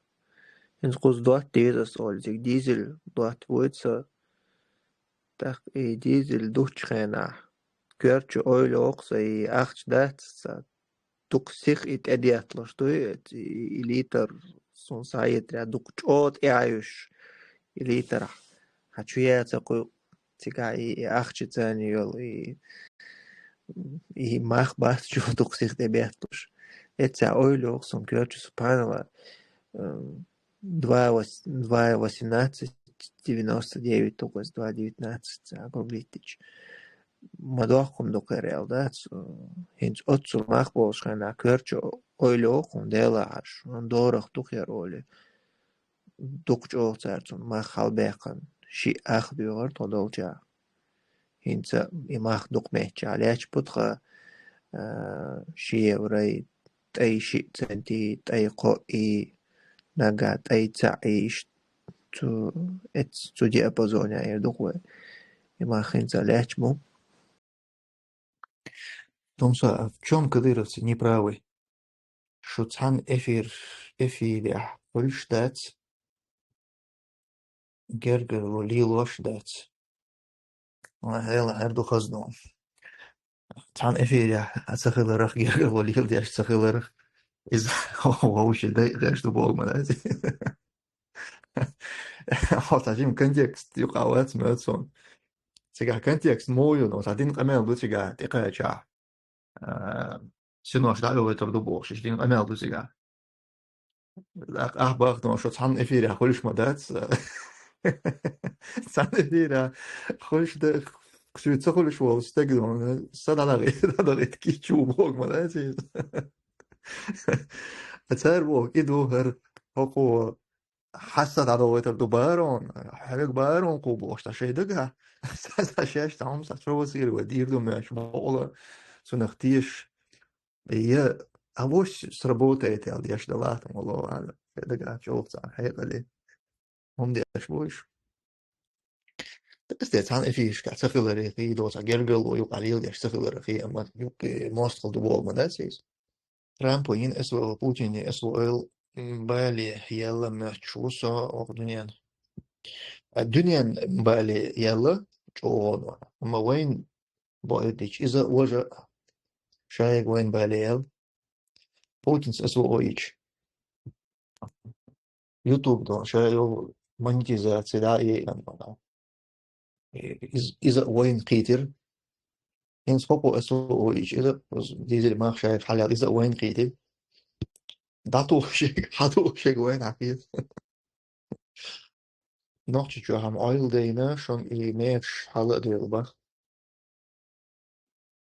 Ins kuz duat diesel olzik diesel duat vuitsa tak i diesel duchchena. Kjörtju oil oksa i acht datsa tuk sich it ediatlos tu i liter sun saitria duk chot i ayush i litera. Hachuja ku tiga i acht tsani yol i mach bast ju tuk sich de beatlos. Etsa oil oksun kjörtju supanova 2.18.99 tukos 2.19 agogritich. Madocum do Carel, that's hins otsul machbolschana kürtje oile ochum delash, andorach tucher oile, dukch olzertun mach halbekan, shi ach duur todolja, hinsa imach dukmecha, lech putra shi evrei, tay shi centi, tay ko I naga, tay tsa ish tu ets tu diapasonia dukwe, imach hinsa lech mu.
Томса, в чем кадыровцы неправы? Что цан эфиря польштац, гергер лилоштац. هلا هردو خزنو. цан эфиря ацахиларах гергер лил дяш цахиларах. Из هو شدي غير شو بقول مالتي. حاطين كونتكست يقاوات ماتسون. سيجا كونتكست مويو نو تعدين قمال دو سيجا تقاچا. شنو اشتغلوا وتردو بوش شتين قمال دو سيجا. أخبار نو شو цан эфиря خلش مدات. цан эфиря خلش ده شو تخلش وول استقدم صدق كيتشو بوق مالتي. أتار بوق إدو هر هو حسد عدوات الدبارون حبيك بارون قوبوش تشيدقها ساشاش تعم ساترو سير ودير دو ماش مولا سنختيش هي أبوش سربوتة يا دياش دلات والله على دقة شوف عن حقيقة لي هم دياش بوش بس ده عن إفيش كتخيل ريخي دوت جرجل ويقاليل دياش تخيل ريخي أما يبقى موستقل دبول مناسيس ترامبوين اسوء بوتين اسوء بالي يلا مشوسة أغنيان الدنيا بالي يلا جوه أما وين بقيتش إذا وجه شايق وين بالي يلا بوتنس أسوأ إيش يوتيوب ده شايق monetizatie داعي إذا وين قيتر إنس هو أسوأ إيش إذا دي ما شايف حاليا إذا وين قيتر داتو شيء حاتو شيء وين عقيد نوchtje جو هم oil دينا شون إي ميرش حلقة ديال بخ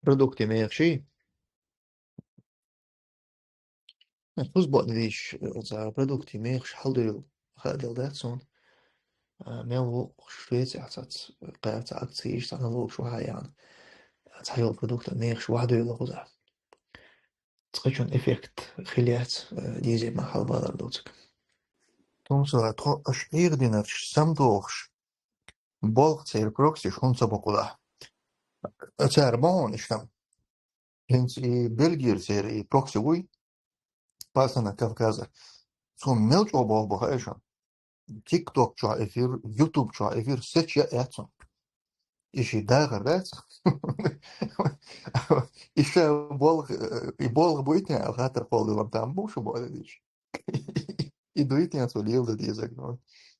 برودكتي ميرشي فوز بقديش إذا برودكتي ميرش حل ديال خادل داتسون ميلو شويت عطات قاعدة أكتيش تعملوا شو هاي يعني تحيل برودكت ميرش واحد يلا غزع تقيشون إفكت خليات ديزي مع حلبة دوتك تونسا تخو أشعير دينرش سمدوغش بولغ تسير بروكسي شون سبقولا أتاربون إشتم هنس إي بلغير تسير إي بروكسي وي باسنا كافكازا سون ملج أو بول بخايشان تيك توك شو إفير يوتيوب شو إفير سيتشا إعتون إشي داغر دات إشي بولغ بويتني على خاطر قولي لمتان بوش بولديش إدويتني أتو ليلد ديزاك نون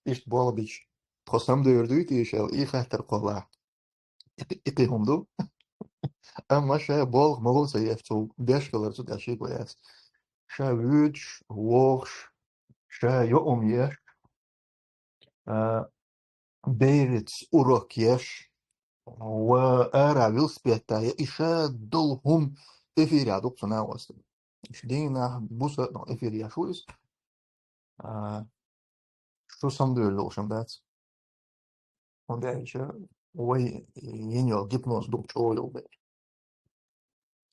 إشت بولبيش تخصم دويردويتي إشال إي خاطر قولا إقيهم دو أما شا بولغ مغوصة يفتو بيشكالر تو داشي قويات شا ويدش ووغش شا يوم يش بيرت أوروك يش وأرى ويلسبيتا إشا دولهم إفيريا دوبسونا واسطة إش دينا بوسا إفيريا شو إس شو سمدو اللوشم دات он дальше, ой, еньол, гипноз, дух, чойл,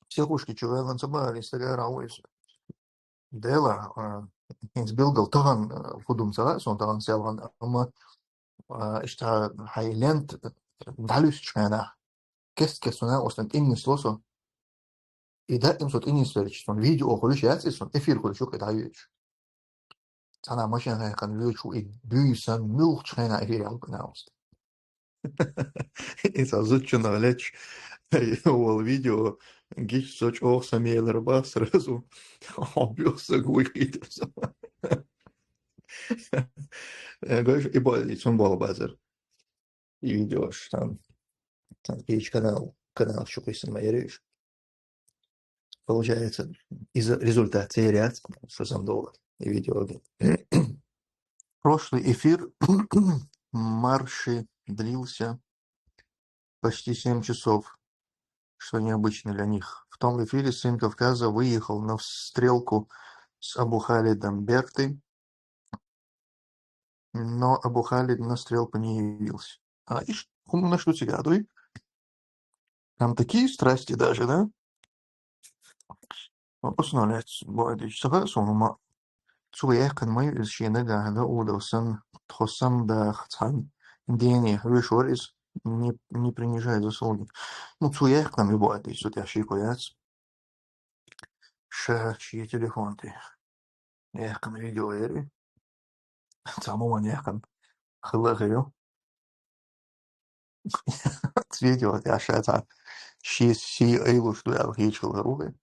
психушки, чувел, он собрали, стагара, ой, дела, избилгал, таган, худум сага, сон таган селган, ама, ишта, хайлент, далюс чмена, кестона, остан, инни слосо, и да, им сот инни слерич, сон, видео, холиш, яци, сон, эфир, холиш, ук, это юч. Цана машина, хан, вючу, и бюйсан, мюх, чмена, эфир, алканаус. И зачем лечь его видео, гич соч ох самиел рыба сразу обвелся гуйхит. Говоришь, и более, он был базар. И видеош там пич канал Шукайсан Майериш. Получается, из результата ряд, что сам доллар и видео. Прошлый эфир марши длился почти 7 часов. Что необычно для них. В том эфире сын Кавказа выехал на стрелку с Абу Халидом Берты, но Абу Халид на стрелку не явился. А ишь, на что тебя, дуй? Там такие страсти даже, да? Посмотрите, будет сага сонума. Цуях kan май из щенага, да удался, тхосам да хцан. Дени, вышорис, не принижает заслуги. Ну, цуях kan любой, и сюда шикуяц. Ша, чьи телефон ты? Эх, kan видео эри. Самого нехан. Хлыгаю. Видео, я шата. Ши эйлу, что я вхичил руки.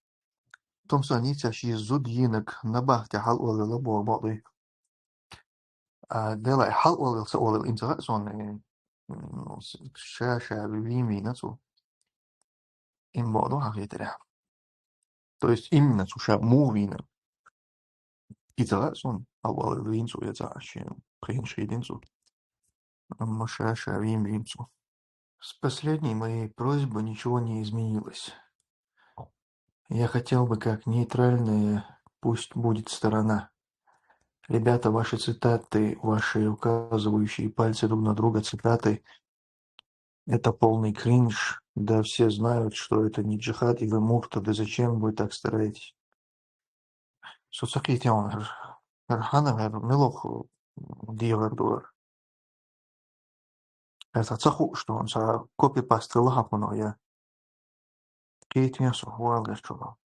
Том саница ши зуд йинок на бахте хал олила борбоды. Дела хал олил са олил интеракцион. Ша вими нацу. Им боду хахитеря. То есть именно суша мувина. Интеракцион. Олил винцу я цаши. Принши динцу. Маша вим винцу. С последней моей просьбой ничего не изменилось. Я хотел бы как нейтральная, пусть будет сторона. Ребята, ваши цитаты, ваши указывающие пальцы друг на друга цитаты, это полный кринж. Да все знают, что это не джихад, и вы муртады. Зачем вы так стараетесь? Соцаките он, Ханавер, Милох, Диевардуар. Это цаху, что он за копипасты лахапуно, я. Кейт мясо, уалгашчуно.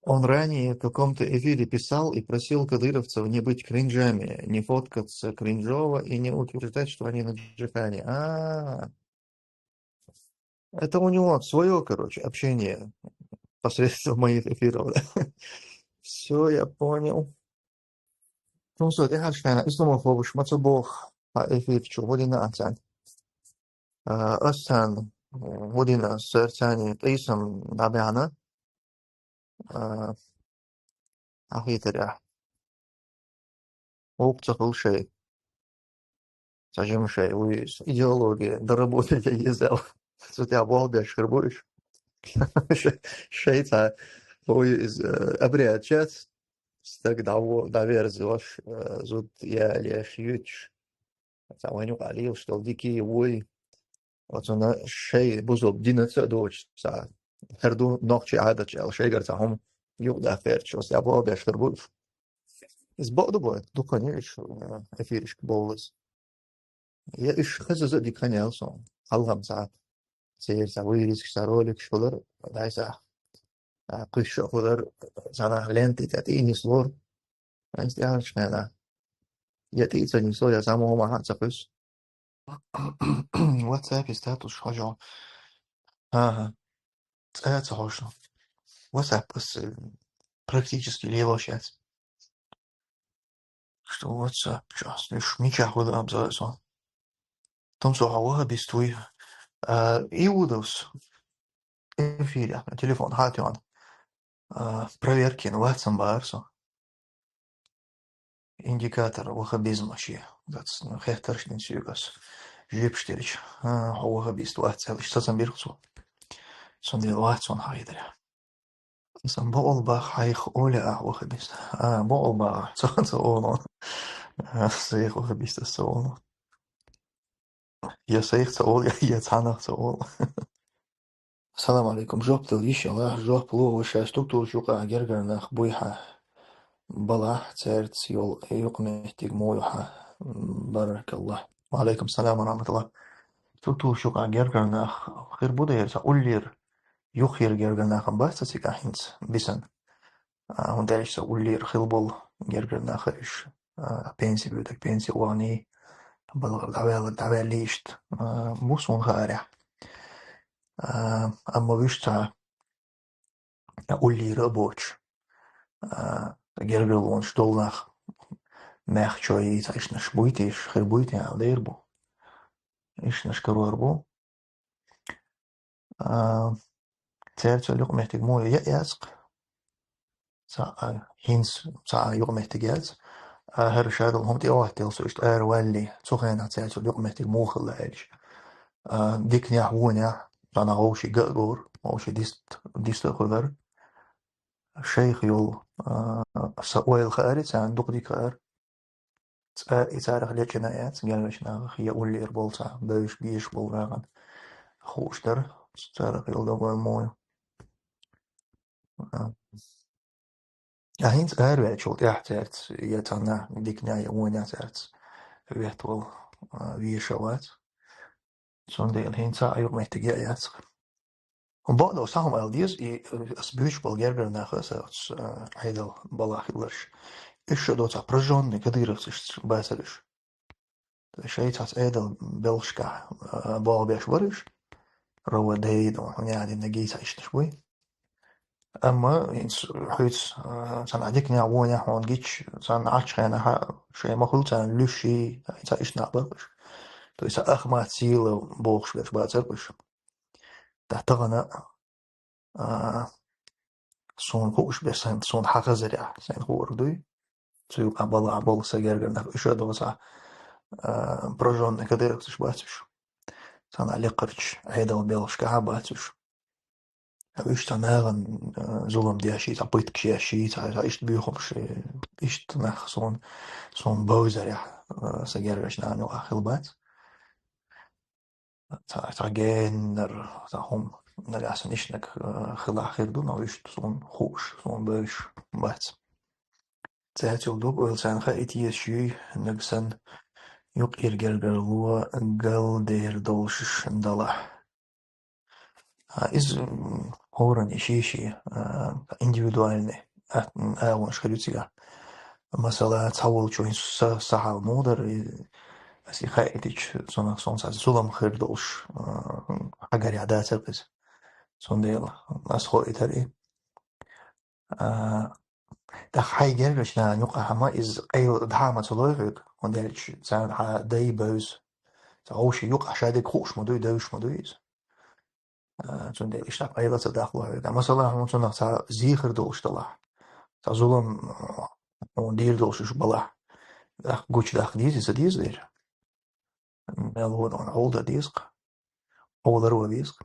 Он ранее в каком-то эфире писал и просил кадыровцев не быть кринжами, не фоткаться кринжово и не утверждать, что они на джихаде. Это у него свое, короче, общение посредством моих эфиров. Все, я понял. Ну, что, я хочу, что исламофобуш, мацабох, эфир, что, водина ацан. Асан, водина сэрцани, тейсам набяна. Ахитаря. Опцахул шей. Сажем шей, уйс. Идеология, доработать я езел. Тут я болбяш, хрбуешь. Шейца, уйс, обрядчат. Тогда доверзешь, зуд я лишь ютш. Самое قليل что дикие вой. Вот он шей бузоб динаться дочь. Херду ночи عادة شيء قرتهم يوضع فير شو سيابو بيشربوش. Из боду будет, духани иш эфириш болыс. Я иш хаза ди канялсон. Халгам са сеерса вирис ролик шулар дайса. Кыш шулар зана ленти тати нислор. Анс я шмена. Я ти цани соя само маха цапыс. WhatsApp статус хожо. Ага. Это хожо. WhatsApp практически лево сейчас. Что WhatsApp сейчас лишь меча хода обзорсон. Том сухого бествуй. Иудовс эфире на телефон хатион. Проверки на WhatsApp барсо. Индикатор вахабизма ши. That's хехтершнин сюгас. Жипштирич. Вахабист WhatsApp. Что там берутся? Сон дел WhatsApp хайдер. Сам болба хайх оля вахабист. Болба. Цо он. Сех вахабист солно. يا سيخ تقول يا تعنق تقول. السلام عليكم. جواب تلويش الله جواب لو وش استوتو شوقا جرجر ناخ بويحة بلح تارت يقمه مويحة بارك الله. وعليكم السلام ورحمة الله. توتو شوقا جرجر ناخ خير بودا يرسا أولير يخير جرجر ناخ بس تسيكا حينس بسن هون دارش أولير خلبول جرجر ناخ إيش بينسي بيوتك بينسي واني بلغ دعوال ليشت موسون خارح أما بيشتا أولير أبوش جرجر لونش دولناخ ماخ شوي إيش نشبويتيش خير بويتي على يربو إيش نشكرو أربو تارت اليوم محتاج مو يأسق هينس يوم محتاج يأس هر شادل هم تيوه تيلسو إشت والي تسوخين تارت اليوم محتاج مو خلاج ديك نيح ونيح أنا غوشي جأجور غوشي ديست خضر الشيخ يول سويل خارج عن دوق ديك خار يتعرف ليه جنايات قالش ناخ يقول لي إربولتا بيش بيش بولراغن خوش در تعرف يول دوغ الموي هينس أروع شو تحت يتنا ديك ناي ونيا تحت ويحتول ويشوات صندوق هينس أيوة محتاج يأس وبعد لو سهم الديز أسبوعش بالجرجر ناخذ هيدا بلاخيلش إيش دوتا برجون كدير إيش باسلش شيء تحت هيدا بلشكا بال بيش ورش رو دايد يعني نجيت إيش شوي أما حيث سان عديك نيا وون يا هون جيتش سان عش أنا شيء ما قلت سان لوشي تا إيش نعبرش تو إذا أخ ما تسيل بوخش بيش باتربش تحتغنا صون خوش بس صون حق زرع سين خور دوي تسوي عبال سجارة ناخ إيش هذا وصح برجون كده تش باتش سان على قرش هيدا وبيلش كعباتش إيش تناغن ظلم دي شيء تعبيت كشيء شيء تا إيش بيخمش إيش تناخ صون بوزرع سجارة إيش نانو أخلبات تا جينر تا هم نلعسن إيش نك خلا خير دون أو إيش صون خوش صون بوش بات تاتي ودوب ويلسان خايتي شيء نقسن يق إرجر لوا قل دير دولش دلح إز هورن إشيشي إنديفيدوالني أون شخريتيها مثلا تحول شوين صحة مودر أسي خايتيش صون ساعة سلام خير دولش حقاري عادات بس صون ديلا ناس خوي تري ده حي جرش نا نقع هما إز أي دعامة تلوغك وندرش سان داي بوز تعوش يقع شادك خوش مدوي دوش مدويز چون der ist أيضا تداخل مثلا هم صنع تا زيخر دوش طلع تا ظلم ودير دوش شو بلح أخ قوش داخل ديز دير مالون on older disk older disk.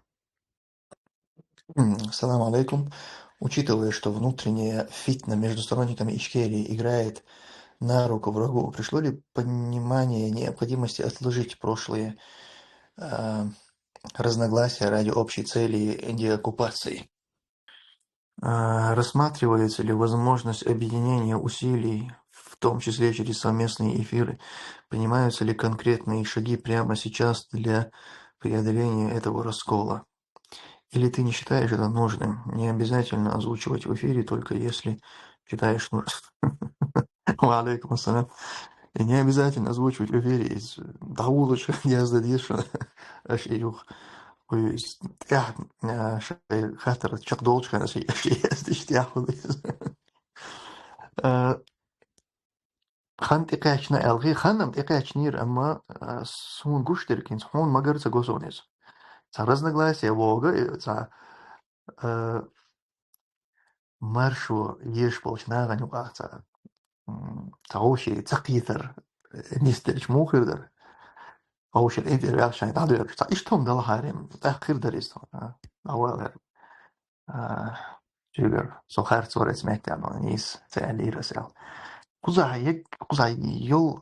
Ассаламу алейкум. Учитывая, что внутренняя фитна между сторонниками Ичкерии играет на руку врагу, пришло ли понимание необходимости отложить прошлые разногласия ради общей цели деоккупации? Рассматривается ли возможность объединения усилий, в том числе через совместные эфиры? Принимаются ли конкретные шаги прямо сейчас для преодоления этого раскола? Или ты не считаешь это нужным? Не обязательно озвучивать в эфире, только если считаешь нужным. Алейкум ассалям. И не обязательно озвучивать в эфире из Даулыша, я задешь, Ашиюх. خاطر تشق دولش كان شيء تشتياخذ خان تقاشنا الغي خانم تقاشنير اما سون гуштиркин хон магарца госонес за разногласия вога за маршу еш полчна ганю аца таоши цакитер нистерч мухердер аоши эдер яшан адер та иштом дал харем тахир дарис авал Sugar, så här så det smäktar någon is till Elirasel. Kuzai yol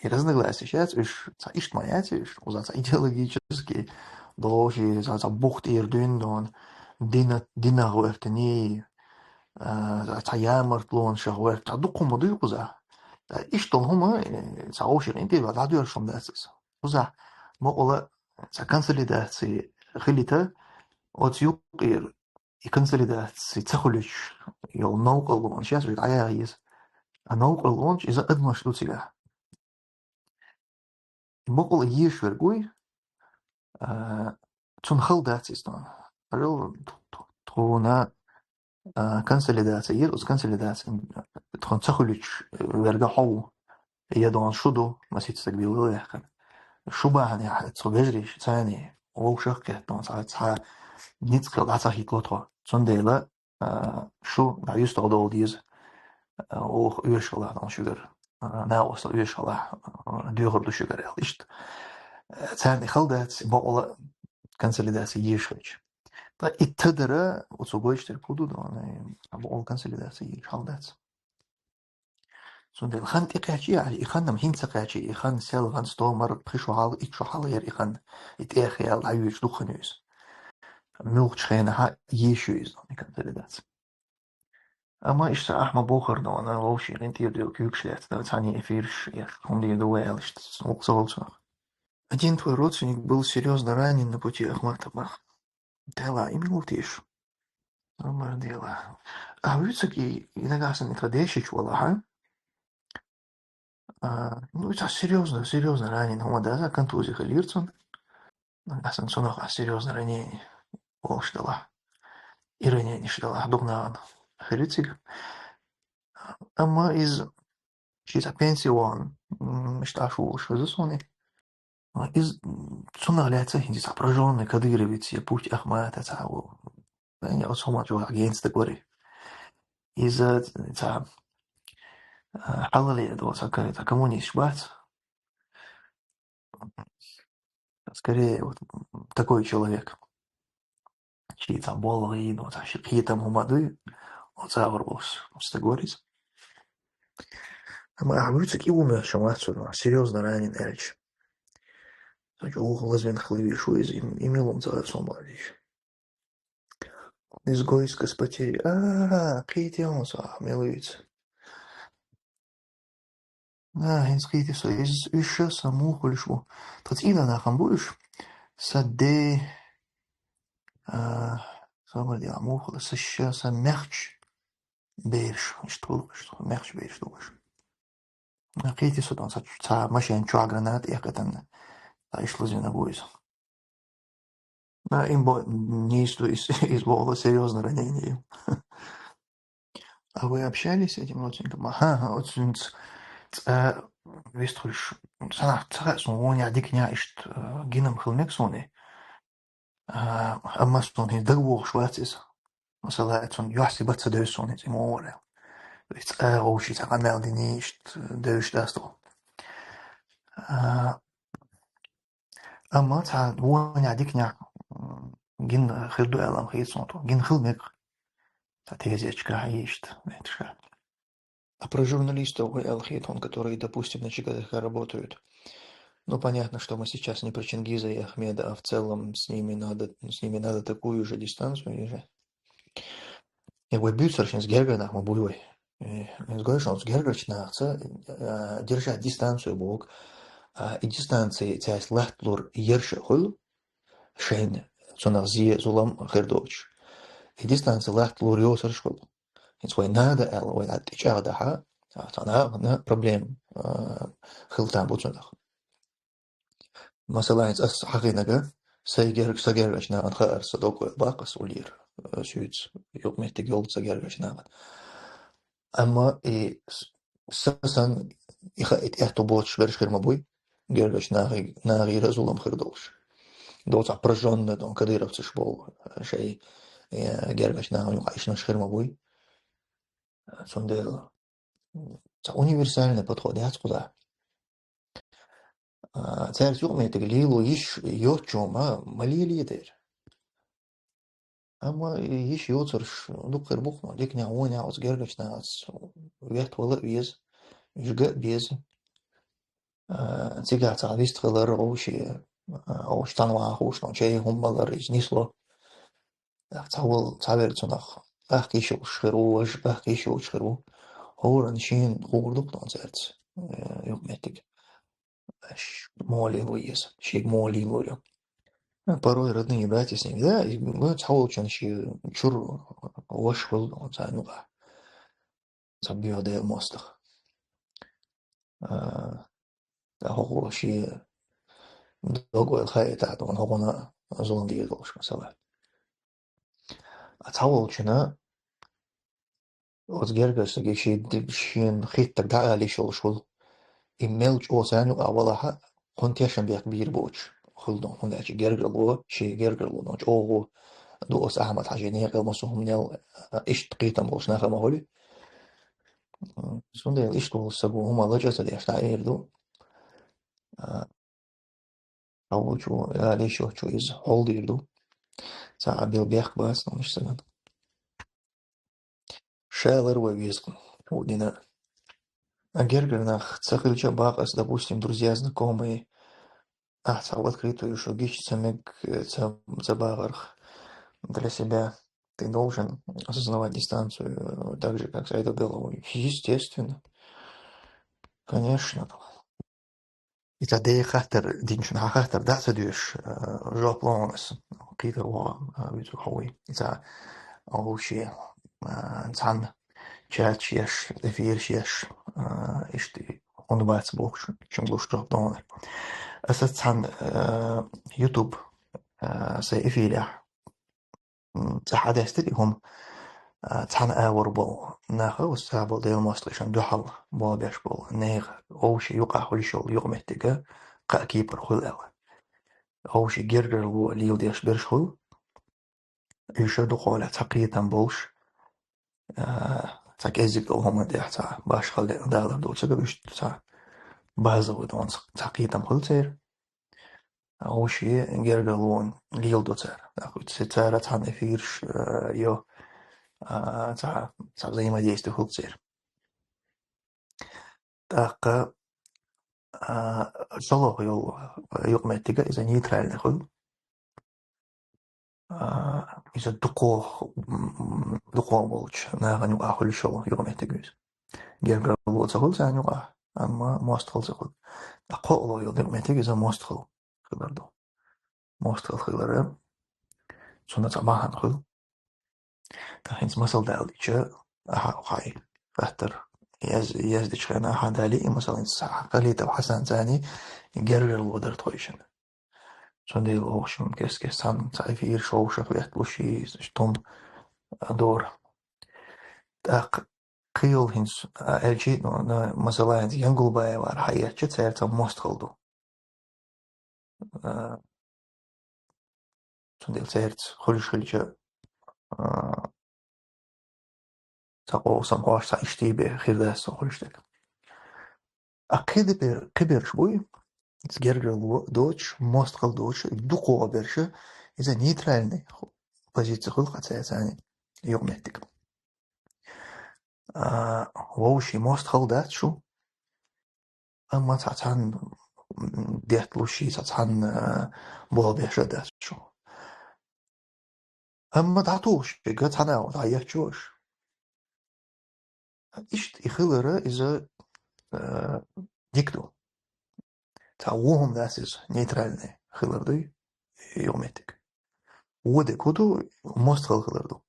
и разногласия сейчас, ца ичтмаяти, ца идеологически, должи, ца бухт ирдун, дон, дина гуэртани, ца ямарт лон шагуэр, ца дукума дуйгуза. Иштол хума, ца ошир инти, ва дадуэр шамдасис. Уза, мо'ола, ца консолидации хилита, от юqir, и консолидации цахулич, йол науqal лон, сейчас вид аягиз. А науqal лон, иза адмаш луцига. Мо'оla ешвергуй, цун халдатис, дон. Рил, труна, консолидация, ус консолидация, трун цахулич, верга хау, يدون شدو مسيت تقبيل يحكم شو يعني تصبجري ثاني أو شق دون ساعة نيتك لا صحيح كلتها صندلا شو عيوز تقدر ديز أو يوش الله دون شجر ناوس يوش الله ديوغر دو شجر إيشت ثاني خلدت بقول كنسليداسي يشوش طيب التدرى وتصبجت الكودو دون بقول كنسليداسي يشالدت صندل خان تقعشي يعني إخان نم هين تقعشي إخان سال غان ستو مر بخشوا حال إتشوا حال ير إخان إتأخي على عيوش دخنوس ملك شخين ها يشوز إخان تلدات أما إيش أحمد بوخر دو أنا ووشي غنتي يدو كيوكشلات دو تاني إفيرش يخ هم دي دوال إيش وقصولتو один твой родственник был серьезно ранен на пути Ахматова. Дела, имел тишь. Нормально дело. А выцеки иногда не традиции чуала, ну, это серьезно ранен. Он да, контузия халирцун. Асан сонах серьезно ранение. Ол ждала. И ранение не ждала. Дугнан. Халицик. Ама из чьи-то пенсии он шташу швезусони. Из сунах ляца хинди сопряженный кадыровец, путь Ахмата цау. Я вот сама чего агентство говорит. Из халали до какая-то коммунист бац. Скорее вот такой человек. Чьи там болы, ну, чьи там умады. Вот заворбос. Стагорис. Ама говорится, умер шамацу, серьезно ранен Эльч. Лазвен хлывишу из имелом целым младич. Изгойска с потери. Какие он са, милуется. Инските со из еще саму хулишу. Тот ина нахам будешь. Саде. Самое дело, мухла, саща, мягч. Бейрш. Что мягч бейрш думаешь. Какие со там, са машин чуа гранат, я катан. Иш лазвен обуис. Им не из серьезно ранение. А вы общались с этим родственником? Ага, родственница. Вестхульш. Санах царас, он я дикня ишт гинам хилмексони. Amma son hin dagwog schwarzis. Masala et son juhsi batsa döson het im åre. Vits roshi ta kanal din ist dös dasto. Amma ta won ya diknya gin khildu alam khit son to. Gin khilmek та тезечка есть. А про журналистов Алхитон, которые, допустим, на ЧГТХ работают, ну, понятно, что мы сейчас не про Чингиза и Ахмеда, а в целом с ними надо такую же дистанцию. Я говорю, бьются с Герганах, мы буйвой. Я говорю, что он с Гергачнах, держать дистанцию Бог, и дистанции часть лахтлур ершахул, шейн, цунавzie зулам хердович. И дистанция лахтлур йосершхул. Свой надо, ой, отвечал, да, она проблем хилтам бутсунах. Масалайнс ас хагинага, сагергачна анхар садоку бакас улир, сюц, юкмети гёлд сагергачна. Amma сасан иха это бот швершхермабуй, гергачна наги разулам хердовш. Доца прожжённый дом кадыровцы шбол, шей гергачна юкайшна шхермабуй. Сондел. Это универсальный подход, я откуда? Царь тюрьмы это глилу иш йочома малилидер. Ама иш йоцерш дукер бухно, дикня оня от гергачна от вет вала вез, жга без. تيجات عبيست خلر أو شتانوا خوش نو شيء هم بلر نيسلو تعول تعبير تناخ أحكي شو شخرو أحكي شو شخرو هو نشين خوردوك نانزرت يوم متك مولي لويس شيء مولي لويا порой родные братья с ними, да, и мы تعول شيء شر وشول نانزانوغا تبيو ده مستخ هو شيء دوغو الخير تاعتون هونا زون دي دوش مثلا تعول وزجرجس شيء دبشين خيط تقدع على شول إيميل أوسانو أولها كنت يشن بيك بير بوش خلدون هنا شيء جرجلو شيء جرجلو نوج أوه دو أس أحمد حاجيني قل مسهم نيل إيش تقيتم بوش ناخذ مهولي سون ده إيش تو سبو هما لجأت اللي أشتعير دو أو شو عليه شو إز هولدي دو ساعة بيل بيخ باس مش سنة شالر وبيزكم ودينا Гергер нах цахилча бакас, допустим, друзья, знакомые, в открытую шугищица мег цабагарх для себя. Ты должен осознавать дистанцию так же, как это было. Естественно, конечно. И тогда я хатер, диншн хатер, да, садишь, жоплонес, китер ва, витуховый. Это вообще, цан, чат чеш, эфир чеш, ишти, он бац бокш, чем лучше жоплонес. أساسا يوتيوب سيفيلح تحدثت لهم تحن آور بول ناخو وستابل ديل مصلشان دوحل بول بيش بول نيغ أوشي يقع خلي شغل يغمتك قا كيبر خل أول أوشي جرجر لو ليو ديش برش خل يشدو قولة تقيتا بولش تاك إزيك دو هما ديح تا باش خل دالر دول تسكبش تا بازو دون تقيتا خل تير أوشي جرجلون ليل دوتر أخوت ستارة عن إفيرش يو تاع زي ما ديست خلصير تاق صلوا يو يقمع تيجا إذا نيترال نخل إذا دقوه بولش ناغن يقع خل شو يقمع تيجوز جرجلون تخل سان يقع أما ماستخل تخل أقوى يو يقمع تيجا إذا ماستخل خبردو ماستخل خبره سنة تبعها نخل تحينس مسل دالي جا أحاقاي فهتر يزدي شخينا أحد دالي مثلا قليل أو حسن تاني يجرر الودر تويشن سون دي الأوشن كيس سان تعرفير شو شخويات بوشي شتون دور تاق قيل هنس الجيت مثلا ينقل باي وار حياة تسير تم مستخلدو سون دي تسير خلش خلجة تقو سمقاش تا اشتي به خير داس خلشتك أكيد كبر شوي تجرر دوتش مستقل دوتش دقوا برشة إذا نيترالني позиция خلقة يعني يوم نحتك ووشي مستقل دات شو أما تعتان ديت لوشي تعتان بول برشة دات شو أما تعطوش قد أنا وتعيش شوش إيش يخلره إذا ديكتو تعوهم داسس نيترالني خلر دي يوميتك وده كتو مستقل خلر دو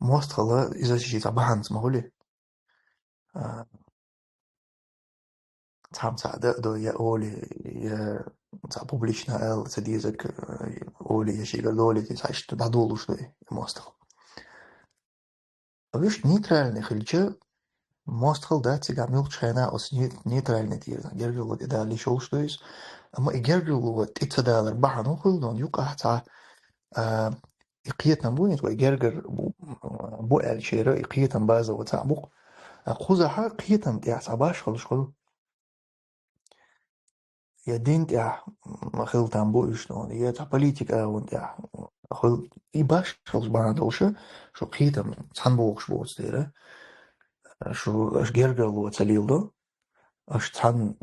مستقل إذا شيء طبعا اسمه تعم دو يا أولي يا تاع بوبليشنا ال تديزك أولي يا شيء قالولي تعيش تدعدولو شوي مستقل أبيش نيترالني خلجة مستقل ده تيجاميل شينا أص نيترالني تيجا جرجلو ده اللي شو شويس أما جرجلو تتدالر بحنو خلدون يوقع تاع إقيتنا بوين تبقى جرجر بو الشيرة إقيتنا بازا وتعبق خوزها إقيتنا تاع صباش خلش خلو يا دين تاع خل تنبو شلون يا تاع بوليتيكا وتاع خل يباش خلص بنا دوشة شو إقيتنا تنبو شبوت ديره شو إش جرجر لو تسليل دو أش تحن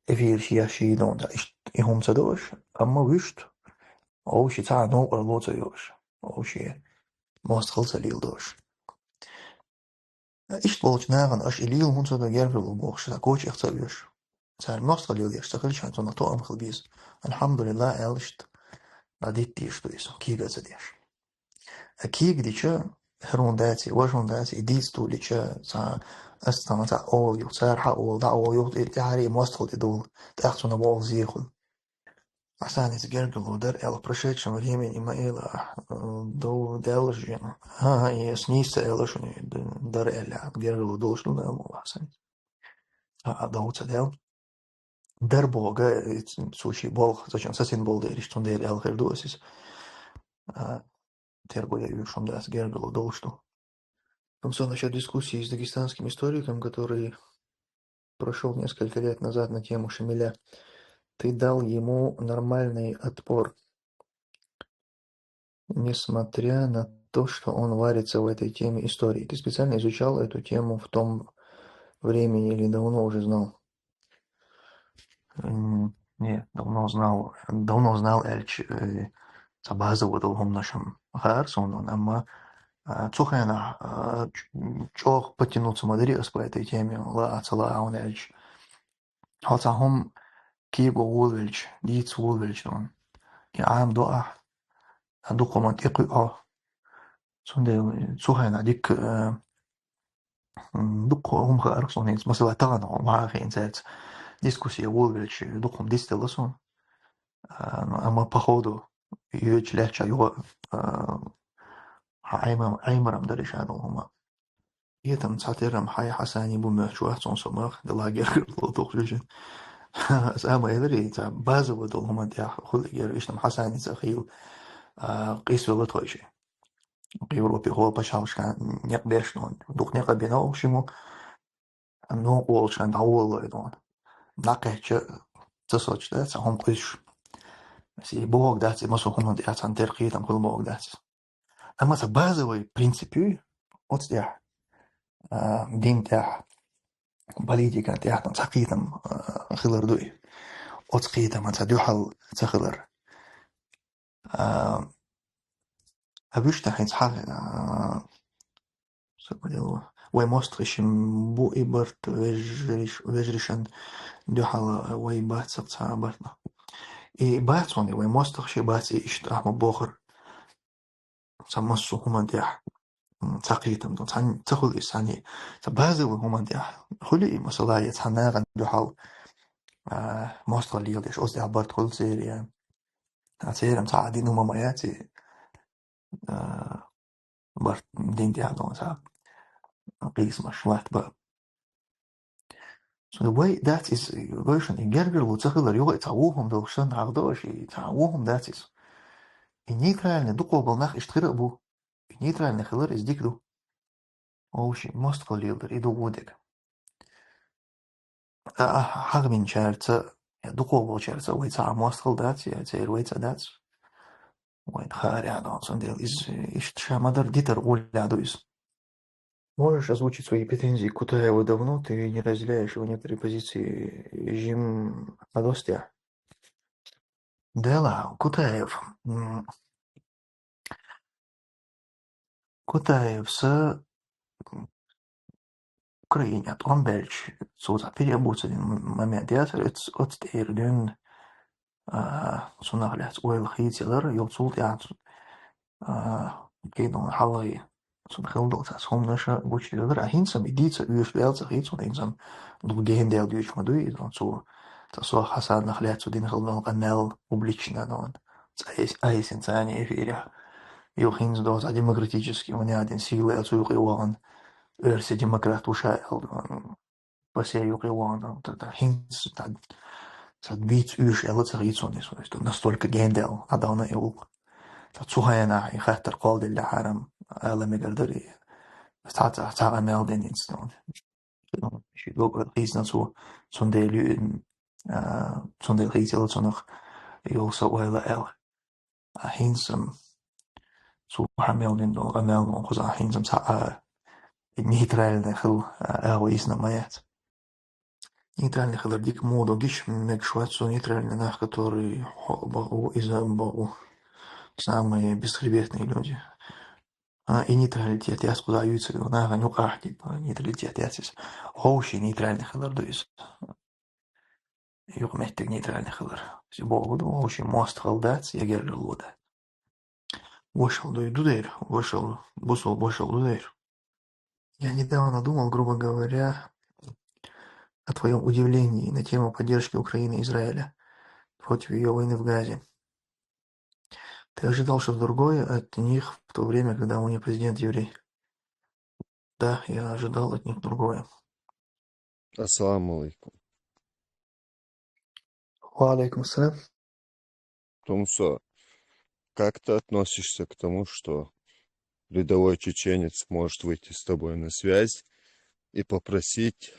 إفير شيا شيلون تا إش إهم تدوش أما ويشت أو شي تا نو أرلو تيوش أو شي ماست خلص ليل دوش إش بولش ناغن أش إليل هون تدا جربل بوخش تا كوش إختبيوش تار ماست ليل يشتغل شان تنا تو أم خلبيز الحمد لله ألشت ناديت ديش دويس كي جازديش أكيد ديشة هرون داتي وجهون داتي ديس تو ديشة تا أستنا تا أول يو تار أول دا أول يو تعري ماست دول تأخذنا بول زيخل عشان يتجرجل ودر إلى прошедшем времени Маила до Делжин. И снизу Элшин дар Эля герл должен был Хасан. до Уцадел. Дар Бога суши Бог зачем сосен был der что der Эл Хердосис. Терго я вижу, да, с герл должен. Там сон насчет дискуссии с дагестанским историком, который прошел несколько лет назад на тему Шамиля. Ты дал ему нормальный отпор. Несмотря на то, что он варится в этой теме истории. Ты специально изучал эту тему в том времени или давно уже знал? Нет, давно знал Эльч базово долгом нашем Харсон, amma цухайна чох потянуться мадрис по этой теме, ла ацала он Эльч. Хотя هم كيبو وولفلش ديتس وولفلش دون عام دقع دقة منطقي سونده سوهنا ديك دقة هم خارقون إنس مثلا تغنى مع خين زات ديسكوسيا وولفلش دقهم ديستلسون أما بخودو يوش لهجة يو عيمرم درش هذا هما يتم تعترم حي حساني بمشروع سمخ دلاجر لطوخجن أما يدري بعض ودول هما ديا خل يريشنا حساني تخيل قيس ولا تويشي قيلوا بيقول بشاوش كان نقدرش نون دوق نقبنا وشمو نو قولش عند أول دون نقهش تصوش ده هم قيش سي بوق ده سي مسو هم ده عن ترقية هم كل بوق ده أما بعض وي برينسيبي أتصدق دين ده политика تاعهم تحقيقا خلر دوي أتقيتا ما تدو حل تخلر أبوش تحين صحاح ويموستريشن بو إبرت ويجريشن دو حل ويبات سبتها برنا باتوني ويموسترشي باتي إشتاح مبوخر سمسو هما ديح تقيتم دون تخل إساني تبازو هما ديح خلي مسلا يتحناغن دو حل موستر ليليش أصدي عبارت كل سيريا تعتيرم تعادين هما ماياتي برت دين دي هادون تا قيس مشوات بقى so the way that is version in Gerger وتخلر يوغي تعوهم دوشان عقدوشي تعوهم that is النيترال ندقوا بالناخ اشتغرق بو النيترال نخلر ازديك دو أوشي موستر ليلر إدو وودك حق من شارتا دقوا بو شارتا ويتع موستر دات يتير ويتع دات وين خاري عدون صنديل إشتشا مدر ديتر قول عدويس. Можешь озвучить свои претензии к Кутаеву давно? Ты не разделяешь его некоторые позиции режим Адостия? Дела, Кутаев. Кутаев с Украине, он Бельч, суза переобуться один момент. Я от тейрден сунахляц ойл хитилер, йоцулт я кейдон халай. Zo'n gulden, dat is gewoon als je wordt je er heen zijn, die ze uur speelt, zeg iets, want dan doe je geen deel duurt, maar doe je dan zo. Dat is zo Hassan nog leert zo die gulden kanaal publiceren dan. Het is een even ja. Je ging zo dat democratisch, wanneer den sile als je gewoon eerste democrat ushaal dan pas je gewoon dan dat ging dat weet uur speelt, zeg iets, want is dan stolke geen deel, adana ook. Dat zo hij na je gaat er kwal de haram. ألا مقدري تعال مالدين إنسان شيء لوك الخيز نسوا صنديل صنديل خيز يلا صنخ يوصل ولا أل هينسم سو حملين دون غمال خذ هينسم ساعة نيترال داخل أويسنا مايات Нейтральный холодильник моду гищ мегшвацу нейтральный нах, который из-за самые бесхребетные люди. И нейтралитет я скуда юйцы на ганю ахти нейтралитет я сис. Хоуши нейтральный холодильник. Юг меттик нейтральный холод. Сибо хоуши мост холдац я герлю лода. Вышел дудер, вышел дудер. Я недавно думал, грубо говоря, о твоем удивлении на тему поддержки Украины и Израиля против ее войны в Газе. Ты ожидал что-то другое от них в то время, когда у них президент еврей? Да, я ожидал от них другое.
Ассаламу алейкум.
Ва алейкум ассалям.
Тумсо, как ты относишься к тому, что рядовой чеченец может выйти с тобой на связь и попросить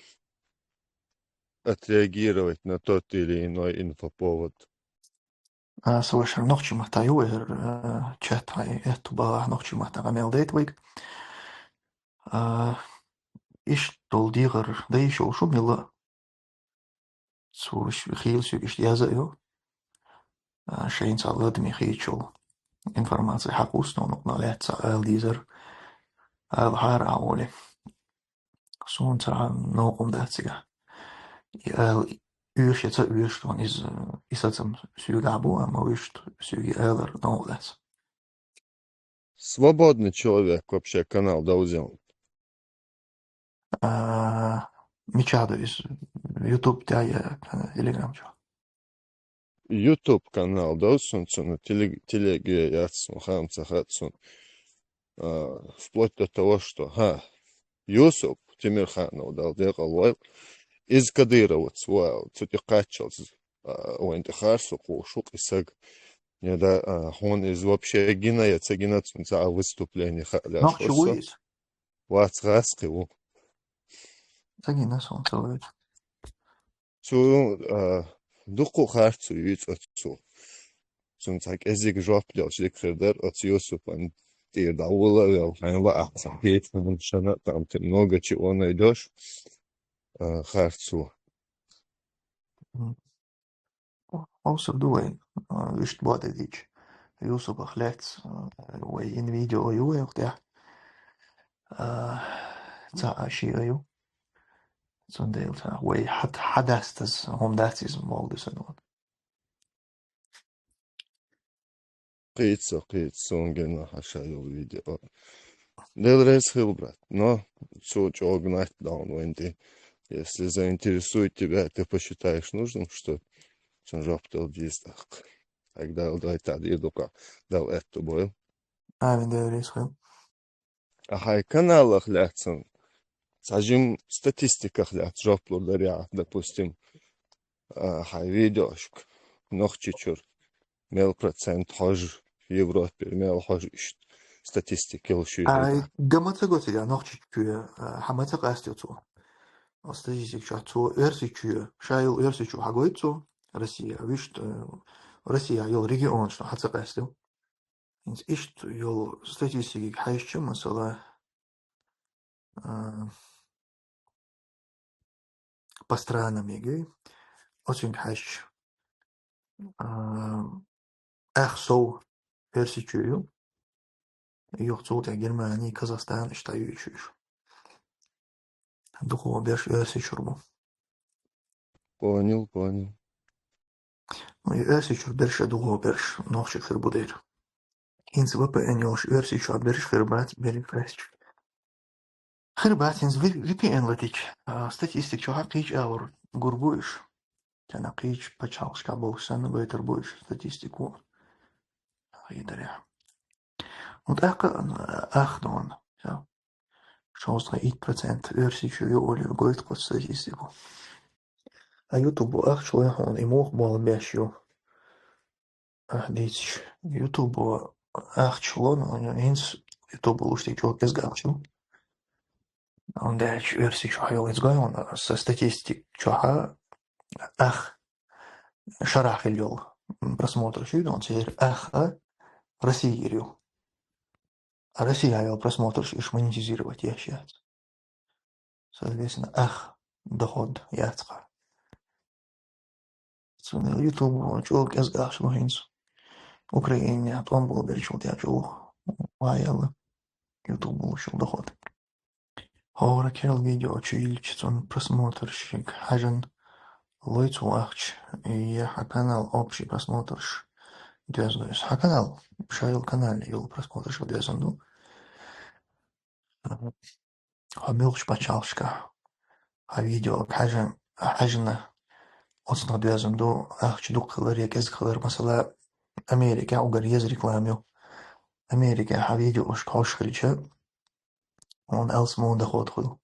отреагировать на тот или иной инфоповод?
Слушай, ночью матаю, чат, это была ночью матага мелдейтвик. Иш толдигар, да еще ушумила. Суш хилсю иш язаю. Шейн салад михичул. Информация хакусно, но налеца элдизер. Элхар аоли. Сунца ноком датсига. Uurtje uurst, dan is dat een sugabu, maar uurst sugi elder dan dat.
Свободный человек вообще канал даузел.
Мечада из YouTube тяя Telegram.
YouTube канал даусунцун, телеге яцун, хамца хатсун. Вплоть до того, что Юсуп Тимирханов дал декал из Кадырова цвал, цутикачал, уэнтехарсу кушук и саг. Не да, он из вообще гиная цегинацун за выступление халя
Nog je
шосо.
weet.
Вацраскиву.
Zeg je net zo'n zo.
Цу дуку харцу юцу. Цун так эзиг жоплел шикрдер от Юсупан. Ты даула, хайва акцент. Шана там ты много чего найдешь. Харцу.
Also doe je. Wist wat het is. YouTube gelegd. We in video je ook daar. Za zie je. Zo'n deel. We hadast as om dat is mal dus en wat.
Қица, онгена хашайл видео. Делрез хил, брат. Но, чего гнать даун венди. Если заинтересует тебя, ты посчитаешь нужным, что жоптел дистах. Тогда давай тади дука дал это бой.
Авен de is heel.
Хай каналах ляцан. Сажим статистиках ляц жоплу даря, допустим. Хай видеошк. Нохчичур. Мел процент хож в Европе, мел хож статистики лшири.
Gamata gotiga nog chikuya. Hamata qastiotu. Статистик чату эрсичу, шайл эрсичу хагоицу, Россия, вишт, Россия йол регион, что хацапестил. Инс ишт йол статистики хайшчу, масала по странам еги, очень хайш. Эхсоу эрсичу, йохцу та Германии, Казахстан, штаю еще. Духово берш эрсичурбу.
Понял.
Эрсичур берш духово берш, нохшик хербудер. Инс VPN йолш эрсичу берш хербат берифресч. Хербатинс VPN летич. Статистик чо хакич аур гурбуиш. Тана кич пачалшка болсан бетер буиш статистику. Хайдаря. Und Achtung, ja. Chance 8% örsicső jó olő gold kod statistiku. A YouTube actually hon imók bal besjó. Díts YouTube actually on eens YouTube lustig jó kezdgálcsú. Und egy örsicső hajó ez gajon a статистик чоха шарах ильол просмотр чудо он теперь Россия А Россия его просмотр иш монетизировать я считаю. Соответственно, доход яцка. цуны YouTube чулок язгаш лохинц. Украине том был берчул я чул. Ваял YouTube ушел доход. Хора керл видео чуильч цун просмотрщик. Хажен лойц уахч. И канал общий просмотрщик. Дезгойс. Канал. Шайл канал юл просмотрщик дезонду. Хамилш пачалшка. Видео хажена. Оцна дезонду. Ахч дук рекез хлэр масала Америка угар ез рекламю. Америка видео шкош хрича. Он элсмон доход хыл.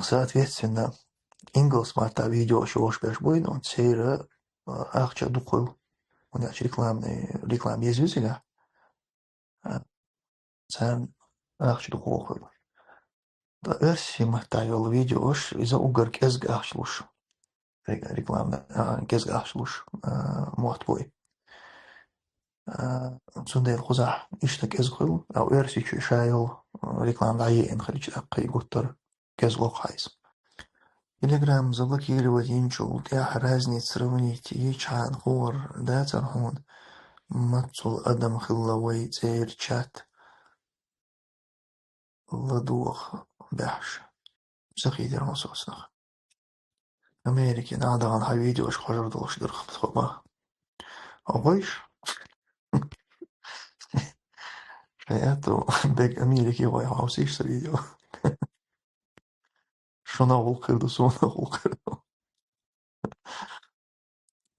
Соответственно, Ингл смарта видео шош беш будет, он цейра ахча духыл. Он яч реклам езвизига. Цен ахча духыл. Да версия махта йол видеош из-за угар кезг ахчлуш. Реклам кезг ахчлуш мохт бой. Цундел хуза ишта кезгыл. Ау версия чу шайол реклам дайен хрич аккай гуттар кезгло хайс. Telegram заблокировать инчул, я разниц сравнить, и чан хор, да, цархон, мацул адам хиллавай цейр чат, ладух бяш. Сахидер мусоснах. Америки надо ан видеош хожар долш дырх бтхоба. Огойш? Шаяту бек Америки вай хаусиш са видео. Шона волкырду, сона волкырду.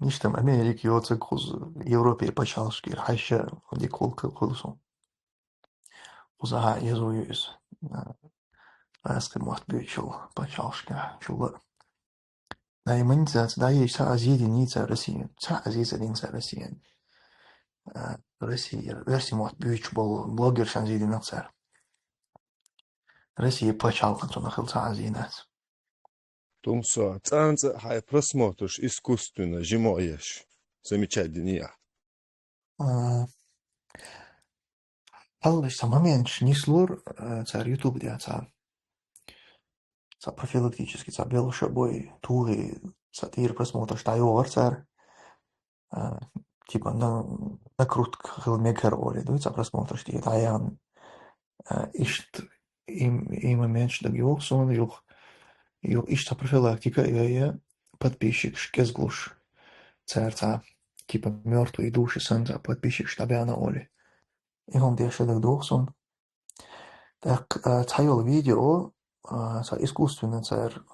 Ништам Америки оцек хуз Европе пачалшкир, хайша дик волкыр хулсон. Хузаха езуюз. Аскер махт бючул пачалшка чула. Да и маньцац, да и са азиди ница Россия. Са азица ница Россия. Россия, версия махт бюч был блогер шанзиди нацар. Россия пачалка то нахил са азинас.
Тумсо, цанца хай просмотришь искусственно, зимоешь. Замечательно.
Аллаш сама меньш не слор цар YouTube dia цар. Са профилактически са белуша бой туги сатир просмотр штайор цар. Типа накрутка хилмекер оли, да, са просмотр штие таян. Ишт им меньш да геоксон, юх ишта профилактика, я подписчик шкезглуш царца. Типа мертвые души санта подписчик штабяна оли. И он дешевле дохсон. Так, цайол видео, са искусственно цар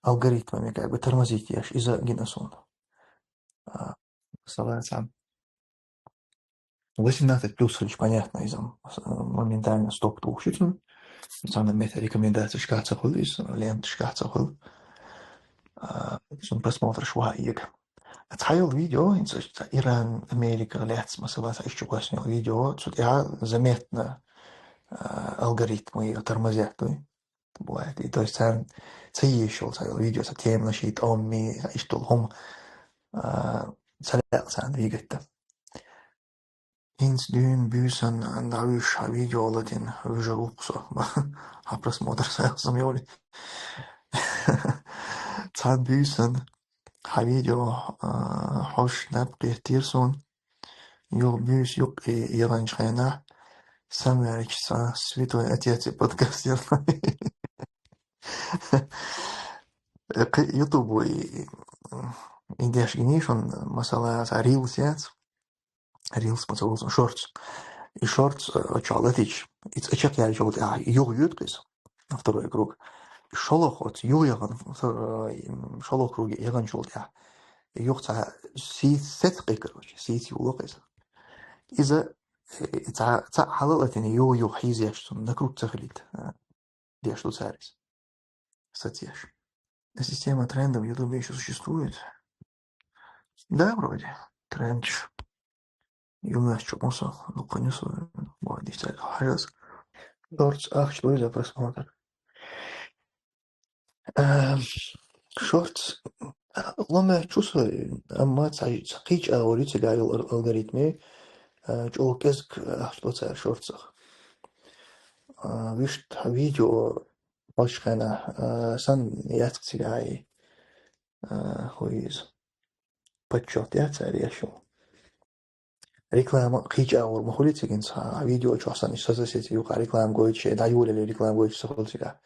алгоритмами как бы тормозить ешь из-за геносона. Становится 18 плюс лишь понятно из-за моментально стоп тухшитен. Самая мета рекомендация шкаца хулис, лент шкаца хул. Сон просмотришь ваиг. Цайол видео, Иран, Америка, лец, масала, еще классное видео, тут я заметно алгоритмы тормозят, бывает. И то есть цаишел цаил видео, са темно шит омми, иштул хом цалел сан двигать-то. Инс дюн бюсан давиш видео ладин выжаруксо. А просмотр сам ёли. Цан бюсан видео хош набqi тирсон. Юл бюс юк Иран шхайна. Самаричса святой отец и подкастер. YouTube идеш генишон масала рилс яц. Рилс масалусон шортс. И шортс чалатич. It's a check я жол юг юткис. На второй круг. Шолохот юяган шолох круги яган жол я. Югта си сетқи короче. Си юлокис. Иза تا حلقة يو حيزيش накрут цахлит. Где что царис. Статьяш. Система трендов в YouTube еще существует? Да, вроде. Тренд. Юмна что мусо, ну понесу. Вот действительно хажас. Шортс, ах, что за просмотр. Шортс. Ломе чувствую, ама цаич аурит себя алгоритмы. Чё кезк, что царь шортсах. Вишт видео башкана сан яцк сигай هويز بتشوت يا تاري شو ريكلام خيج أول مخولي تيجين صا فيديو شو أصلا إيش سيتي يوقع ريكلام قويش دايول اللي ريكلام قويش سخول تيجا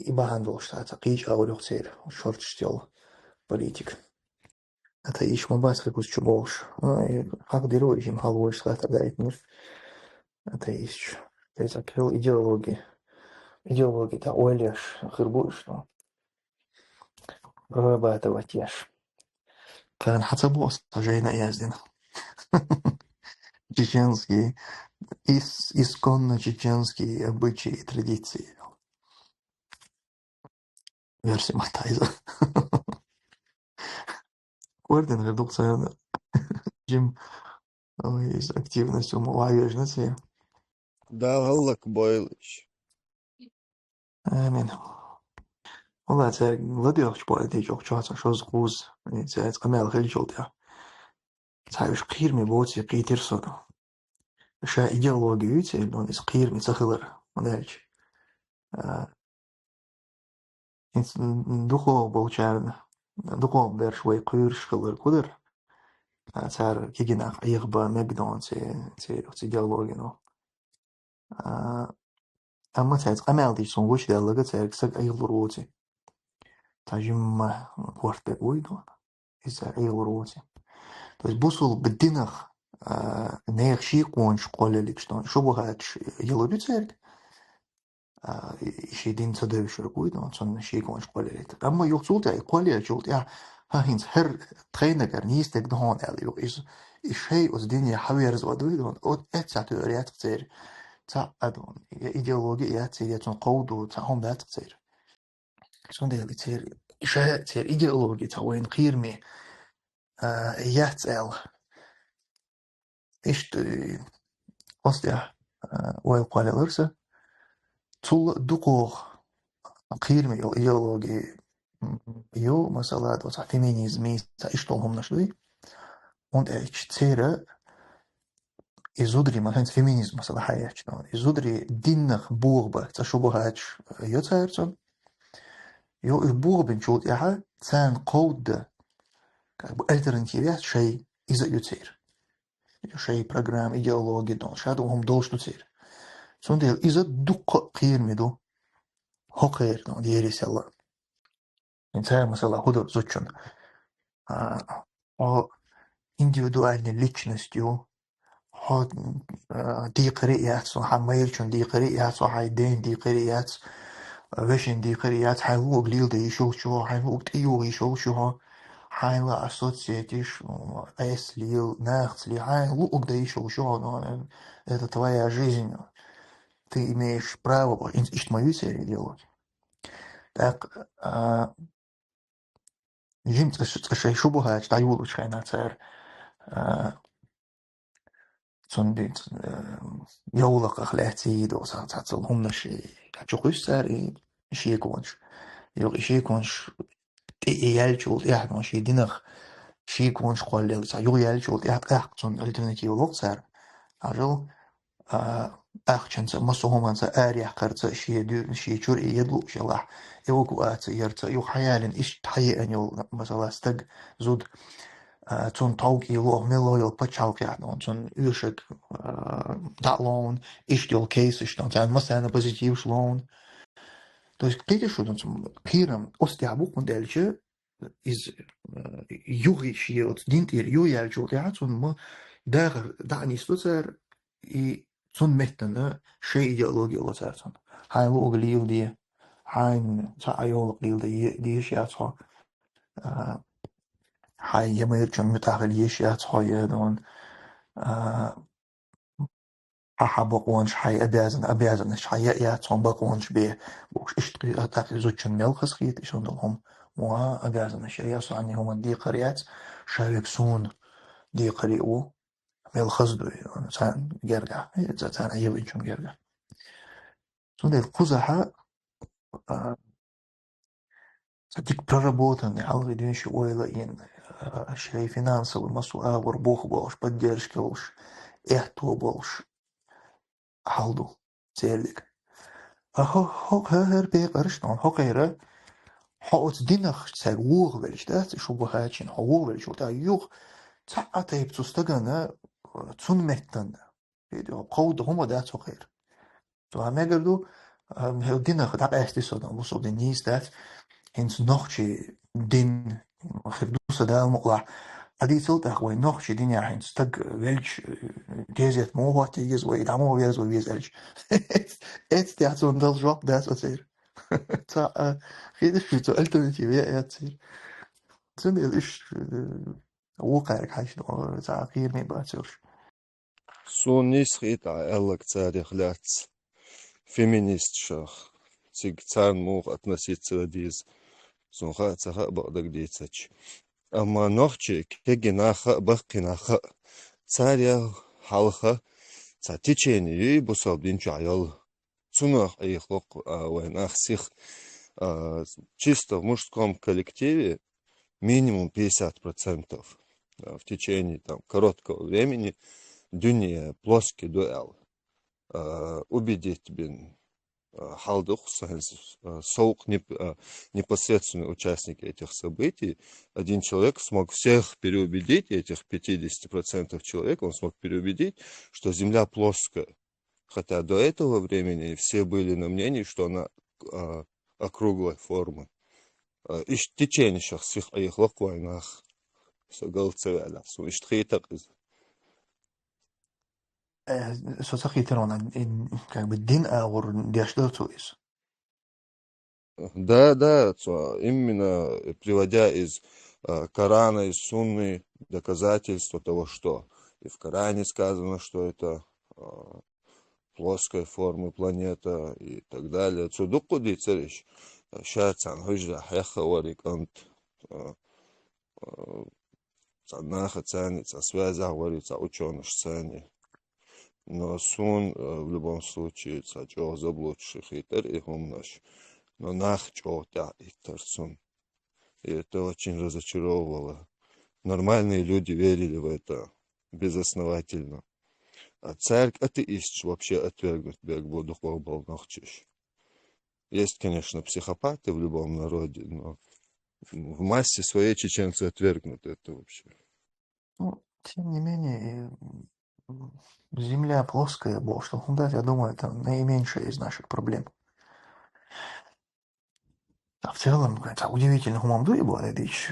يبان دوش تا خيج أول يختار شورت شتيل بوليتيك حتى إيش ما بس خيكوس شو بوش حق ديرو إيش محلوش ثلاثة دقايق نص حتى إيش إذا كل إيديولوجي تا أوليش خربوش ربع تواتيش كان حتى بوس جاينا يازدنا чеченские, исконно чеченские обычаи и традиции. Версия Матайза. Орден редукция جيم из активность умалавежности.
Да, Аллах бойлыш.
Амин. والله تاعك غادي يخش بوالدي جوك شاطر شوز قوز تاعك قمال خلي جولتها تاعك قير مي بوتي قيتير صدا شا إيديولوجي تاعك لون إس قير مي تخلر مدالش دخو بوچارن دخو بير شوي قير شخلر قدر تاعر كيجينا يغبا مبدون تي إيديولوجي نو أما تاعك قمال دي سونغوش ديالك تاعك ساق أيغلروتي تاجم قوارت بقوي دون إذا أيغلروتي То есть бусул бдинах нех ши конч колелик что шо богатш елобицерк иши дин цадевшер куйд он сон ши конч колелик амма юхсулт я колел жулт я хинс хер трейнер нистек дон эл ю is шей os din я хавер звадуй дон от эцат реат цер та адон идеология я цер сон qawdu та хом дат цер сон дел цер иши цер идеология та вен qirmi яцел إيش قصدي ويقال الأرسة طول دقوق قير ميو إيديولوجي يو مثلا دوتا فيمينيزم تا إيش طولهم نشوي und إيش تيرا إزودري مثلا فيمينيزم مثلا حياتش إزودري دينخ بوربة تا شبهاتش يتعرضون يو البور بنشوت إيها تان قود ألترنتيفيات شيء إذا يتير شيء برنامج إيديولوجي دون شادو هم دوش نتير سونديل إذا دق قير ميدو هقير دون ديريس الله إنسان مثلا هدو زوجون أو индивидуальной личностью ход дикрият со хама일чун дикрият со хайден дикрият вешен дикрият хайлу глил де ишо шо хайлу тио ишо шо хайла ассоциатиш эслил нахсли хайлу угда ишо шо это твоя жизнь ты имеешь право ишь мою серию делать так جيم تشي شبهة تعيولو شينا تار تون يولق أخلاقتي دو تعطل هم نشي تشوقش تار شي يكونش يوغ شي يكونش يالجول يعني شي دينخ شي يكونش قليل تار يوغ يالجول تون الترناتيف لوق تار أجل أخشنت مصهم أنت أريح كرت شيء دور شيء شور يدلو شلاح يوقعت يرت يو حيالن إيش تحيي أن يو مثلا استج زود تون توقي لو ملو يو بتشالك يعني تون يوشك دالون إيش يو كيس إيش تون مثلا بوزيتيف شلون то есть كده شو تون كيرم أستيعبوك من دالشة إز يوغي شيء دينتير يو يالجو تون ما داغر دعني ستوتر تون مهتنا شيء إيديولوجي الله تعالى هاي لو قليل دي هاي تعيول قليل دي شيء هاي يمير كم متعقل يشيء يدون بقونش هاي أبيازن هاي ياتون بقونش به بوش اشتري أتاقي زوجن ملخص خيط إشون دلهم وأبيازن شيء ياسو عني هم دي قريات شايبسون دي قريئو ملخص دو تان جرجع تان أيوة إنشون جرجع سون القزحة تك проработанный алгоритмический ойлайн شيء финансовый مسؤول وربوخ болш поддержка болш эхто болш халду целик هر بيقرش نون هقيرة حقوق دينخ تسوق ولش ده شو بهاچين حقوق ولش وتا يوغ تعطي بتستجنا تون متن فيديو قود هم ده غير تو هم اگردو heel دينخ dat est zo dan was op de nieuws dat hens nochtje din خردوس ده مقلع هذه سلطة وين نوخش دنيا حين تستق welch جيزت مو هو تيجز ويدعمو ويز ويز elch et der so ein Job das was تا خير شو تو alternative يا تصير زين ايش واقعك حاجة تا غير ما بتصيرش
سون نيس خيطة ألك تاريخ لاتس فيمينيست شخ تيج تان موغ относиться ديز سون خا تخا بقدر ديتسج أما نوخشي كي ناخا بقي ناخا تاريخ حالخا تا تيچيني بوصل دين جايل سунах ихлок войнах сих чисто в мужском коллективе минимум 50% в течение там короткого времени дюния плоский дуэл убедить бин халдух соук непосредственный участник этих событий один человек смог всех переубедить этих 50% человек он смог переубедить что земля плоская. Хотя до этого времени все были на мнении, что она округлой формы. И течение сейчас всех их локвайнах. Согалцевеля. Суиштхитак из.
سوسخي ترون как бы дин аур диаштоту is
Да, именно приводя из Корана, из Сунны доказательства того, что и в Коране сказано, что это плоской формы планета и так далее. Цудуку дицериш. Шацан хужда хеха варик ант. Цанаха цаница связа говорится ученых цани. Но сун в любом случае цачо заблудших итер и хумнаш. Но нах чота итер сун. И это очень разочаровывало. Нормальные люди верили в это безосновательно. А царь атеист вообще отвергнут бегбу духов болнохчиш. Есть, конечно, психопаты в любом народе, но в массе своей чеченцы отвергнут это вообще.
Ну, тем не менее, земля плоская, бог, что хундать, я думаю, это наименьшая из наших проблем. А в целом, это удивительно, хумам дуи была речь.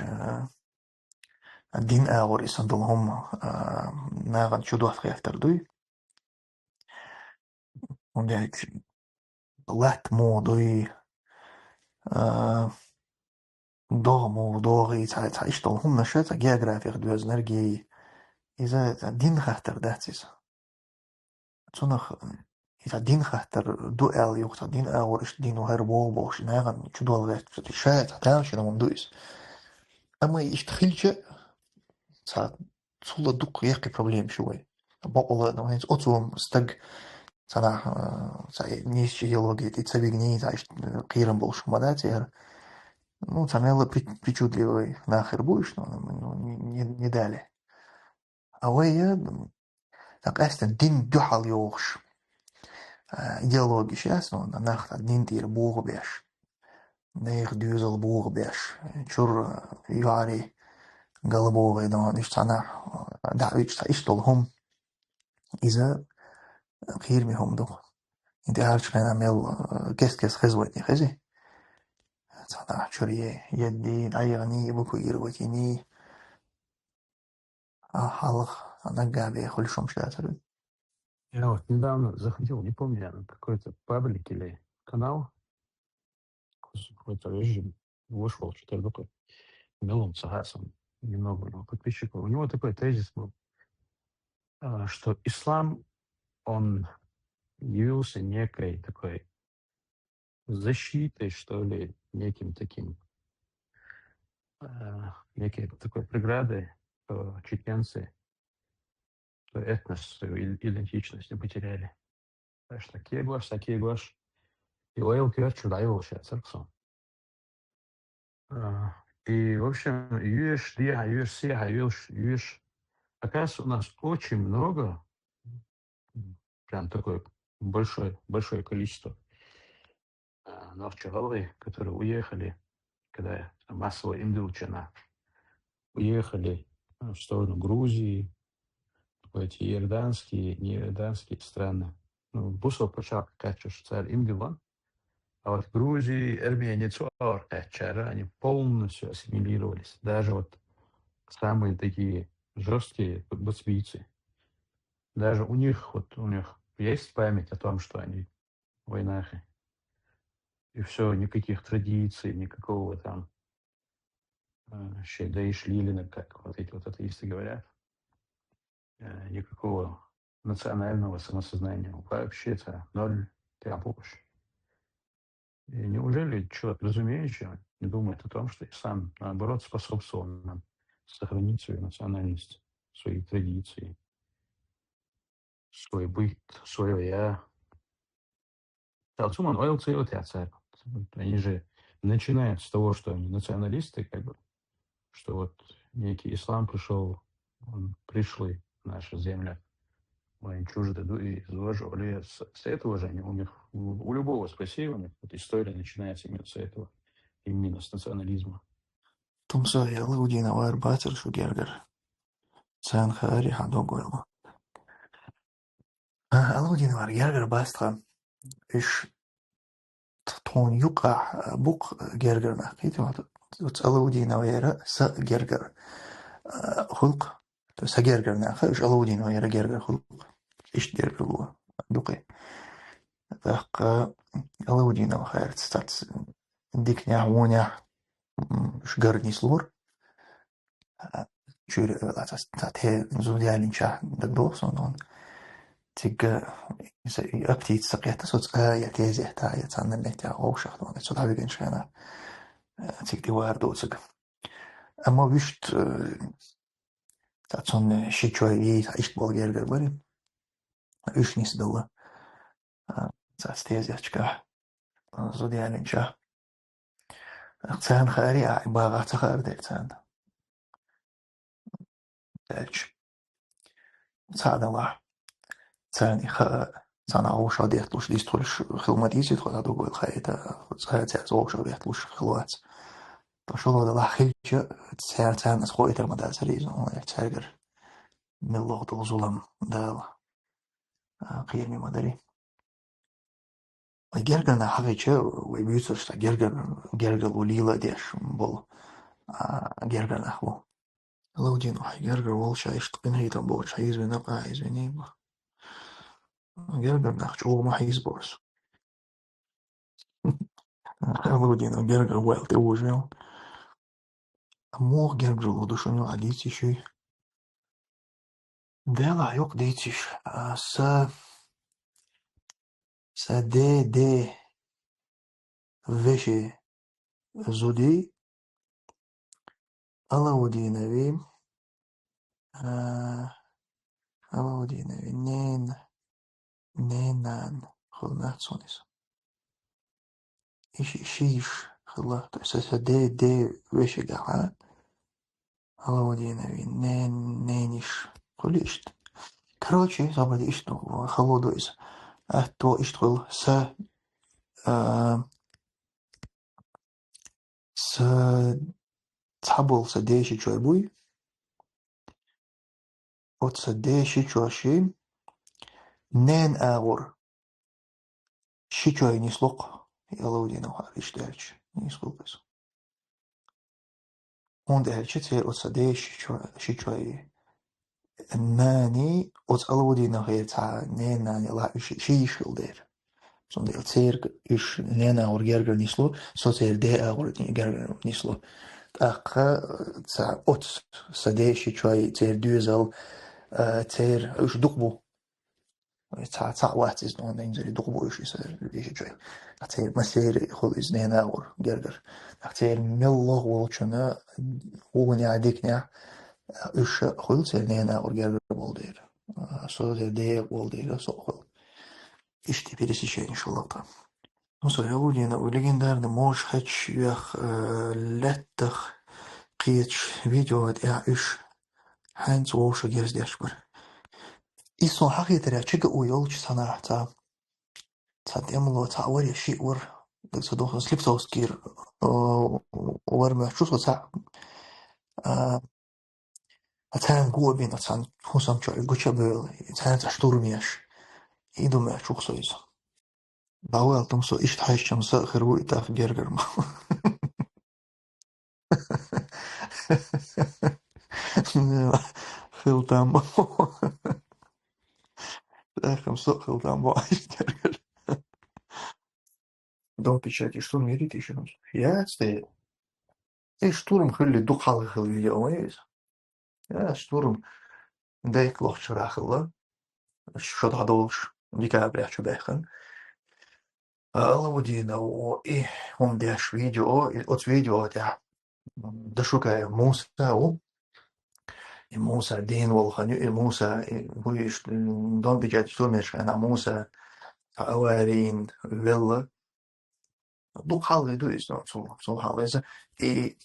Один аур и сандалхум наган чудо хефтер дуи. Und ja, lätt må дуи دغمو دغي تعيش طولهم نشاط جغرافيا دوز نرجي إذا دين خاطر داتيس تونخ إذا دين خاطر دو آل يوقت دين أورش دين وهربو بوش ناغن شو دول غير شات تعالش أنا مندويس أما يشتخيلش ساعات صولة دق يقي بروبليم شوي بقول إنه هينز أتوم استج سنة نيش جيولوجي تتسبيجني تعيش قيرن بوش مداتي ну, самело причудливый нахер будешь, но не дали. А вы так эстен дин дюхал йохш идеологи сейчас, но нахер дин тир буг беш, нех дюзел буг беш, чур яри голубовый, но ниш цана, да, вич иштолхом иза хирмихом дух. Инте харчмена мел кес хезвойни хези. صنع شريه يدين أيغني بكو يروتيني حلق نقع بيخل شو مش داتر.
Я вот недавно заходил, не помню, я на какой-то паблик или канал, какой-то режим, вышел, что-то такое, Мелом Цагасом, немного у него подписчиков. У него такой тезис был, что ислам, он явился некой такой защитой, что ли, неким таким, некой такой преградой, что чеченцы этнос, свою идентичность потеряли. Так что такие глаш. И Лейл Кёрчу дайл сейчас, и, в общем, оказывается, у нас очень много, прям такое большое количество новчеголы, которые уехали когда массово имдучена, уехали в сторону Грузии, в эти иорданские, неиорданские страны. Ну, бусо почав качешь царь имдилан, а вот в Грузии, Армении, цуар качара, они полностью ассимилировались. Даже вот самые такие жесткие боцвийцы. Даже у них есть память о том, что они в войнах. И все, никаких традиций, никакого там да и шлилина, как вот эти вот атеисты говорят, никакого национального самосознания. Вообще это ноль помощь. И неужели человек, разумеющий, не думает о том, что ислам, наоборот, способствовал нам сохранить свою национальность, свои традиции, свой быт, свое я. Талцуман ойл царь. Они же начинают с того, что они националисты, как бы, что вот некий ислам пришел, он пришлый в нашу землю, они чужды и заложили. С этого же они, у любого спасения, у них вот история начинается именно с этого, именно с национализма.
Тумса яла удина вар батер шу гергер. Цан хари хадо гойло. Ала удина вар гергер бастха. Иш تون يقع بوق جرجر نحكي تسألوا دينا ويرا س جرجر خلق س جرجر نحكي إيش ألو دينا ويرا جرجر خلق إيش جرجر هو دقي ذاك ألو دينا وخير تستات ديك نعونيا إيش جرني سلور شو لا تستات هي زودي على إنشاء دقدوس ونون تيجا أبتي تسقيت صوت يتيزه تا يتسان اللي تا أو شخص صوت هذا إنشاء تيجي دوار دوتسك أما ويشت تاتون شيء إيش بالجرجر بري إيش نيس دولا تستيز يشكح زودي على إنشاء اقتسان خاري باغا تخار ديرتان دالش تساعد الله تاني تانا أوشا ديتلوش ديستولش خلماتيزي تخوضا دوغو الخايتا تساعد أوشا ديتلوش خلوات فشلو دا لحيجة تساعد تانا تخوي ترمدا سريزو تساعد من الله دو ظلم دال قيمي مدري Gergana حقيقة ويبيوتش gergal وليلة ديش بول gergana أخو لو دين وحي gergal والش عيش تقين هي تنبوش حيز بنبقى عايز بنيبا gergal نخشو ما حيز بورس لو دين gergal ويل توجيو أمور gergal ودوشنو عديتي شي ديلا يوق ديتيش سا دي وشي زودي الله دينوي الله دينوي نينان خلنا تسونيس إيش خلا تأسس دي وش جعان الله دينوي نينيش خليش كروتشي صابد إيش تو خلو دويس تو إيش تقول س تحبل سديشي شوي بوي أو تسديشي شوي نين أغور شي شوي نسلق يلا دينو هاريش دارش نسلق بس هون دارش تير أو تسديشي شوي ناني أو دينو هي تاع نين ناني لا شي يشغل دير سون دير تير إيش نين أغور جرجر نسلو سو تير دي أغور جرجر نسلو أقا تاع أوت سديشي شوي تير دوزل تير إيش دقبو تاع واحد إزنون إنزل دقبو إيش يصير إيش شوي تير مسير خل إزنين أور جرجر تير ملله والشنا هو نعديك نع إيش خل تير نين أور جرجر والدير سو تير دي والدير سو خل إيش تبيرسي شيء إن شاء الله طبعا نص يقولين ولكن دار نموش هتش يخ لتخ قيتش فيديوهات إيش هانز ووش جرس ديشبر إيسون حقيقة ترى شجع ويولش صناعة تا تدملو تا وري شيء ور صدوق سليبتوس كير ورمي شو صار أتان قوة بين أتان حسام شو يقول بيل أتان تشتور مياش إيدو ما شو خصوص بعوال تمسو إيش تحيش شمس خروي تاف جرجر ما خلطان بو آخر مسوق خلطان بو إيش جرجر دون بيشاتي شتور ميريتي شمس يا استي إيش شتور مخلي دوق حلقة خلي يوميز يا شتور دايك وقت شراخ الله شو هذولش ديك عبرة شو باخن الله ودينا وإيه هم داش فيديو أوت فيديو تاع دشوكا موسى موسى دين والخنيو موسى هويش دون بيجات شتورمش أنا موسى أوارين فيلا دوق حالي دويس دون صو حالي إذا إيه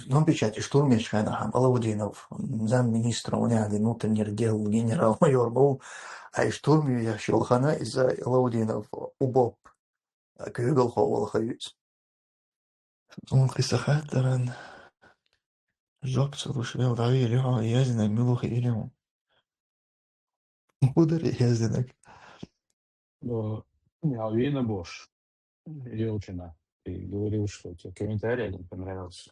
دون بيجات شتورمش أنا هم الله ودينا زم مينستر ونادي نوت النرديل جنرال مايور بو أي شتورمي يا شيخنا إذا الله ودينا وبوب كيقول هو الخيوس دون قصة خاطرن جاك تروش بيو دعوي ليها يازنك ملوخي إليهم مقدر يازنك
Ja, видно Бош. Елчина. Ты говорил, что тебе комментарий один понравился.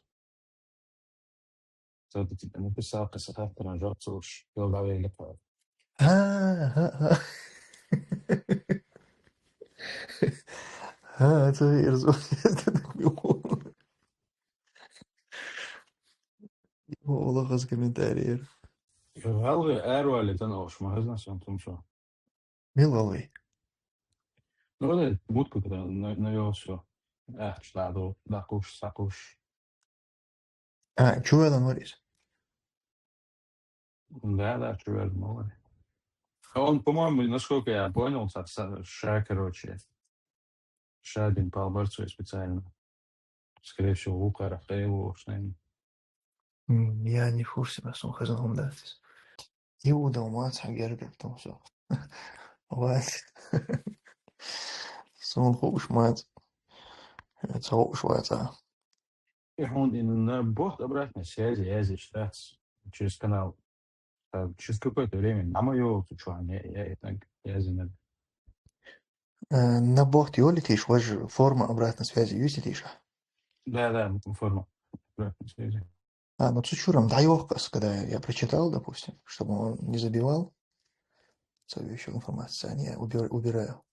Кто-то тебе написал, касательно тренажер, слушай, голдовые лепа.
ها ها تغير زول يازنك بيقول والله غصك من تارير
Galvy ärvali täna už ma ei saa tuntea.
ميلغوي
No oli muutku teda na joosu. Lähdu, sakuš.
شو هذا موريس
Да, чувак, мало. Он, по-моему, насколько я понял, Ша, короче, Шабин по Алберцу специально. Скорее всего, Лука, Рафаэлу, что-нибудь.
я не в курсе بس هم خزنهم داتس يودا وما تحقر قلتهم سو وات سون خوش مات تسوق شوية
И он на бот обратной связи я считается через канал. Через какое-то время на мою я знаю.
نبوت يولتيش وجه فورما обратной связи юситиша
Да, форма обратной связи.
ну цучуром даёвкас, когда я прочитал, допустим, чтобы он не забивал соответствующую информацию, они убираю.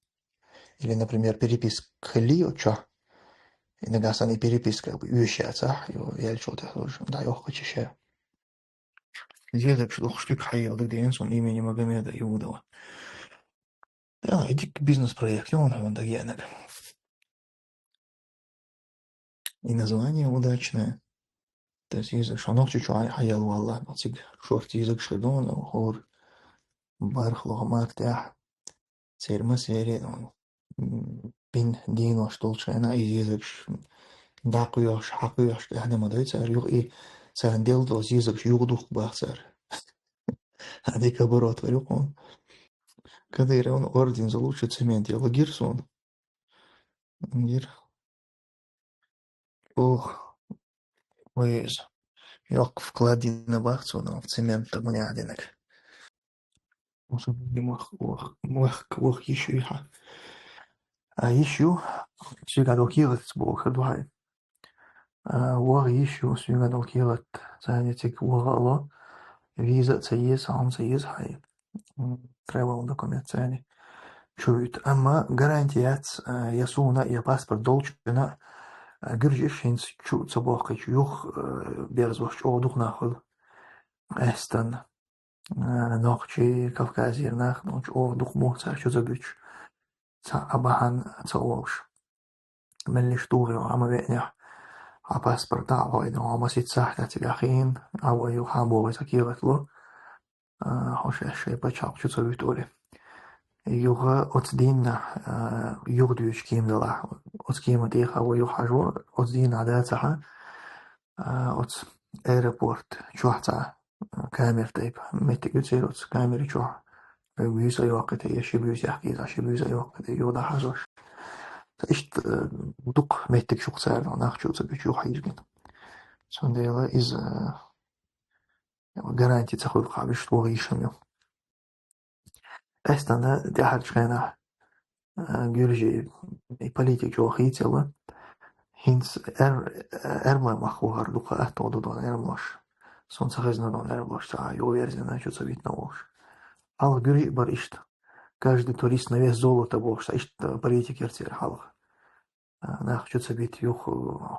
Или, например, переписка Лиоча, иногда сами переписка вещается, я что-то тоже даёвка чищаю. Дедок что штук хайал, да где он имени Магомеда Иудова. Да, идик бизнес-проект, он там дагенок. И название удачное. То есть язык шанок чуть-чуть хайал валла, но цик шорт язык шедон, хор бархло мартях, церма серия, بين دين واشتولشنا يزيزك داقياش حقياش احنا ما دايت سار يوغ ايه سار ديل دوز يزيزك يوغدوخ باخسر هذه كبرات وريقون كذا يرون اوردين زلوش تسمين يلا جيرسون جير اوه ويز يوقف كلادين باخسون في تسمين تغني عدنك وصل موخ يشو يحا يشو شو قاعدو كيغت بوخدو هاي وغ يشو شو قاعدو كيغت ثاني تك وغالا فيزا تسيس عم تسيس هاي travel دокумент ثاني شويت أما гарантият يسونا يا باسبورت دولشنا قرجش هنس شو تصباقي يوخ بيرزوش أودوخ ناخذ أستن ناخشي كافكازير ناخ نوش أودوخ موسى شو زبيش أباهن تصوش مليش طوغي وعما بينيح باسبورت دعوة إذا عما سيت ساحة تلاخين أو أيو حابو غيتاكيغت له حوش الشيء بچاق شو زبيت أولي يوغا أتدين يغدوش كيم دلا أتكيم ديخ أو يوحجو أتدين عداتها أت إيربورت شوحتا كامير تيب متى يصير أت كامير شوح بيوز أي وقت يشي بيوز يحكي إذا شي بيوز أي وقت يوضع حزوش Ist duq mettek shuq särden nachchutsa güçü hayırgın. Sondela is garanti tsakhul qabish tuği işamıyor. Estanda de harçkana gürji politik jo khitela hins erma mahwar duqa ahtodu don ermosh. Son sakhzna don ermosh ta yo верзина чутsa видно уж. Ал гюри бар ишт. Каждый турист на вес золота бог, ишт политик ерцер халх. Нах чутса бит юх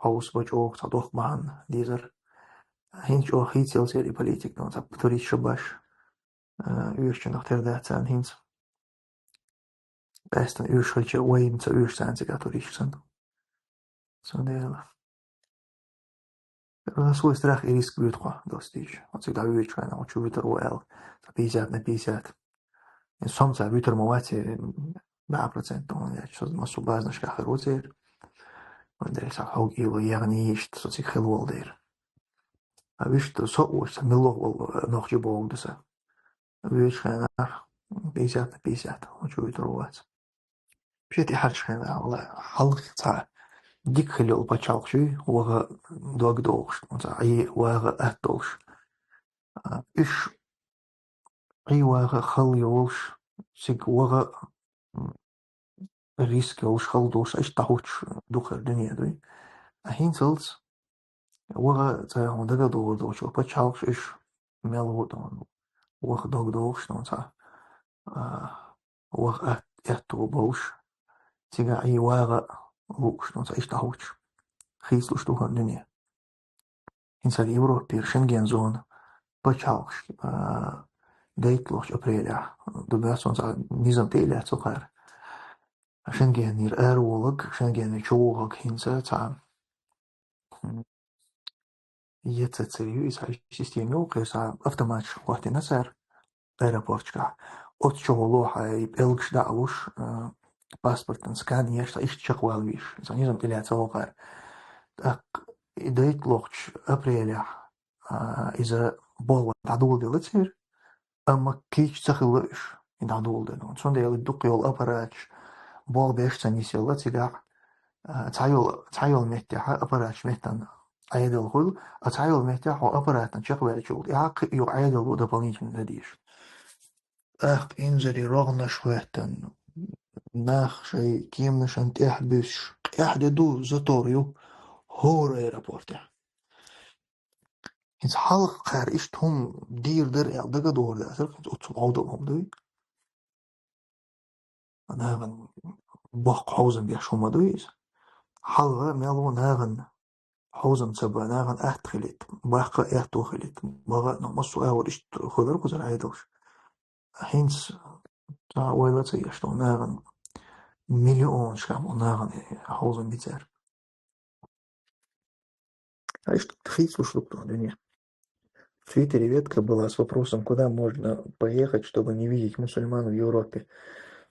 хаус бач ок садох ман дизер. Hins jo khitел сери политик don sa турист шабаш. Uurtje nog ter dat zijn hins. Best een uurtje weem te uur zijn ze gaat toeristen. Zo deel. Zo is er echt risk buurt qua dostig. Want ik daar uurtje gaan, want je weet er wel. Dat pizza met pizza. En soms heb je er maar wat je 100% dan ja, zoals maar zo baas naar schakel wordt er. Want er is ook heel jaren niet zoals ik gewoon der. Maar wist zo was milog wel nog je boog dus. Uurtje gaan naar pizza met pizza. Want je weet er wat. بشيت يحرش خينا والله حلق تاع ديك خلي الباتشالشي وغا دوغ دوغش تاع اي وغا اتوش ايش اي وغا خليوش سيك وغا ريسك وش خلدوش ايش تاوش دوخ الدنيا دوي هين سلز وغا تاع هون دوغ دوغش الباتشالش ايش ميلو دون وغا دوغ دوغش تاع وغا اتو بوش تيجا أي واقع وش نص إيش تهوش خيس لوش توه الدنيا إنسان يورو بيرشنجين زون بتشالش ديت لوش أبريليا دبنا صنص نظام تيلة سكر شنجين ير أرولك شنجين يشوفك هنسا تام يتسريو إسحاق سيستم يوقع سام أفتماتش وقت نصر أيربورتشكا أتشولو حي بيلكش دعوش паспортын скан ешта иш чаквал виш. Занизм теляца окар. Так идейт лохч апреля иза болва тадул делцер ама кич цахилыш in тадул делон. Сонда ел дук yol апарач бол беш цанисела тига цайол меття апарач меттан айдел хул цайол меття апаратан чаквал чул. Як ю айдел дополнительно диш. Ах инзери рогна шветтан ناخ شيء كيم نشان تحبش يحددو زتوريو هو ايرابورت إنس حلق خير إشتهم دير در دقا دور ده أسر كنت أتسم عودهم دوي ناغن بق حوزن بيحشوما دويس حلقة ميلو ناغن حوزن سبا ناغن أحتخلت باقا أحتوخلت باقا نمسو أول إشت خضر كزر عيدوش هينس ويلا تيشتو ناغن مليون شكام ناغن حوزن بيتر А что тхит слушал кто дня? В Твиттере ветка была с вопросом, куда можно поехать, чтобы не видеть мусульман в Европе.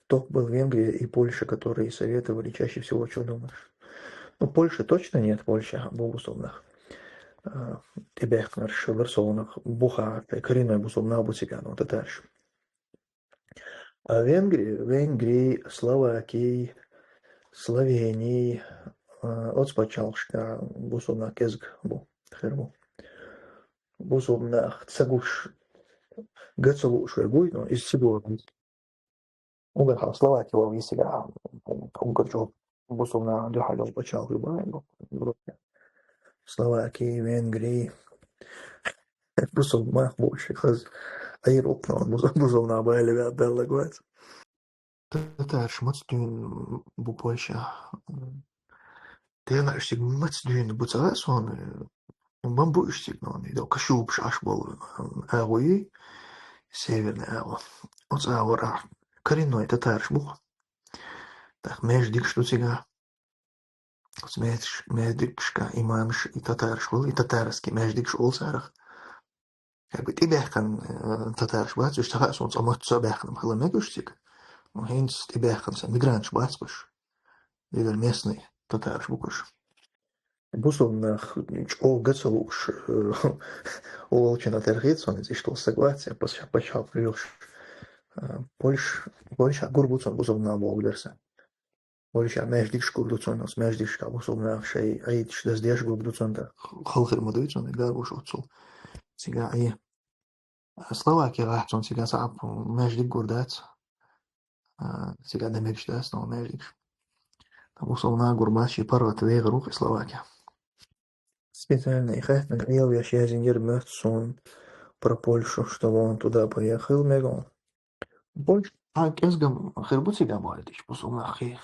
Топ был Венгрия и Польша, которые советовали чаще всего, что думаешь? Ну, Польши точно нет, Польша богусовных. Тебехнарш, Варсонах, Буха, Кариной бусовна бусиган, вот это дальше. А Венгрии, Словакии, Словении, от спочалшка бусовна кезг бу, хербу. Бусовна цагуш гацалуш вергуй, но из Сибура. Угадал, Словакия во висига, угадал, бусовна дюхалё почал выбаем, Словакии, Венгрии, бусовна больше, хаз Айропна, бусовна байли белла гуэц. Это шмацдюн бу Польша. Ты знаешь, сиг мацдюн буцавес он бамбуш сигнал, да кашуб шаш бол агуи северный аго. Вот агора коренной татарш бух. Так междик что сега. Междикшка имамш и татарш был, и татарский междикш олсарах. Как бы ты бехкан татарш бац, что хас он самот собехкан хламегушсик. Ну хинс ты бехкан сам мигрантш бацбаш. Игр местный татарш букаш. Бусовна чол гацалуш очень отрыгается, здесь что согласие, почал плюш. Польша гурбуцон бусовна болдерса. وليش ماجديش قبضتون أص ماجديش كابوسونا شيء أي تشدس ديش قبضتون ده خلق المدويتون ده وش أتصل سيجا أيه سلواكيا راحتون سيجا صعب ماجديك قردات سيجا دميرش داس نو ماجديش وصلنا قرباشي برة ويغروق سلواكيا специально и хай нагрел я сейчас инжир мёртсон про Польшу, что он туда поехал, мегон. Больше, кезгам хербуцига молодежь, посумна хи,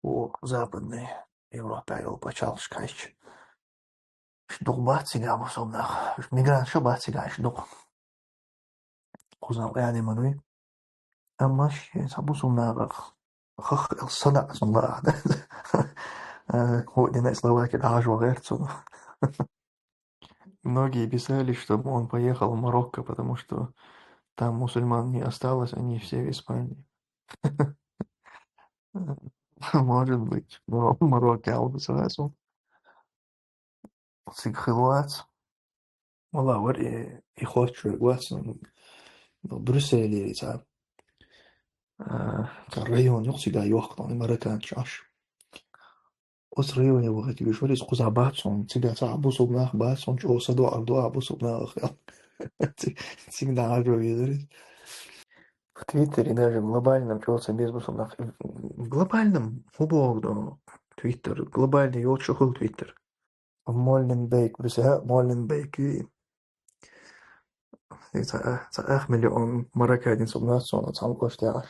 о западной Европе, его почал шкач. Что бацига, посумна, мигрант, что бацига, что узнал я не могу. А маш, сабусумна, خخ الصدع صنع هو دينا Словакия даже ваверцу. Многие писали, чтобы он поехал в Марокко, потому что там мусульман не осталось, они все в Испании. Может быть. Но в Марокко сразу. Сикхилуац. والله وري يخوت شوي واتسون بروسيل يتعب كالريون يقصي دا يوقتون مرتان شاش أس ريون يوغت يشوري سقوزا باتسون تيجا تعبو صبناخ باتسون جو صدو أردو عبو صبناخ تيجا دا عجو يدري в Твиттере даже в глобальном чего-то без бусумнах. В глобальном футбол, Твиттер, глобальный йолчухул Твиттер. В Моленбейк, Моленбейк, это 1 миллион марокканин субнацион, сам коштяш.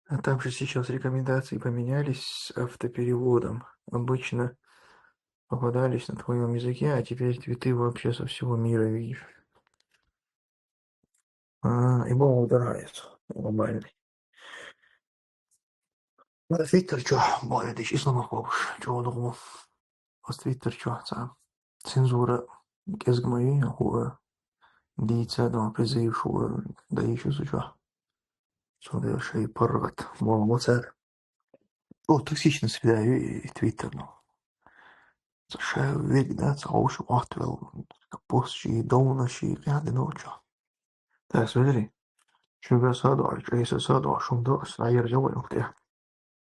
А там же сейчас рекомендации поменялись с автопереводом. Обычно попадались на твоем языке, а теперь твиты вообще со всего мира видишь. Ему ударается глобальный. Твиттер что, молодежь, исламофоб, что думал. Aus Twitter شو цензура كازمي هو دي تساعدهم بريزي شو داي شو ده شيء برغت ما تساعد о токсичность да и Twitter ну شيء век да تعوش أحتوى بوست شيء دون شيء يعني نوجه تاسمعني شو بس هذا عيسى هذا شو ده سعير جوا وقتها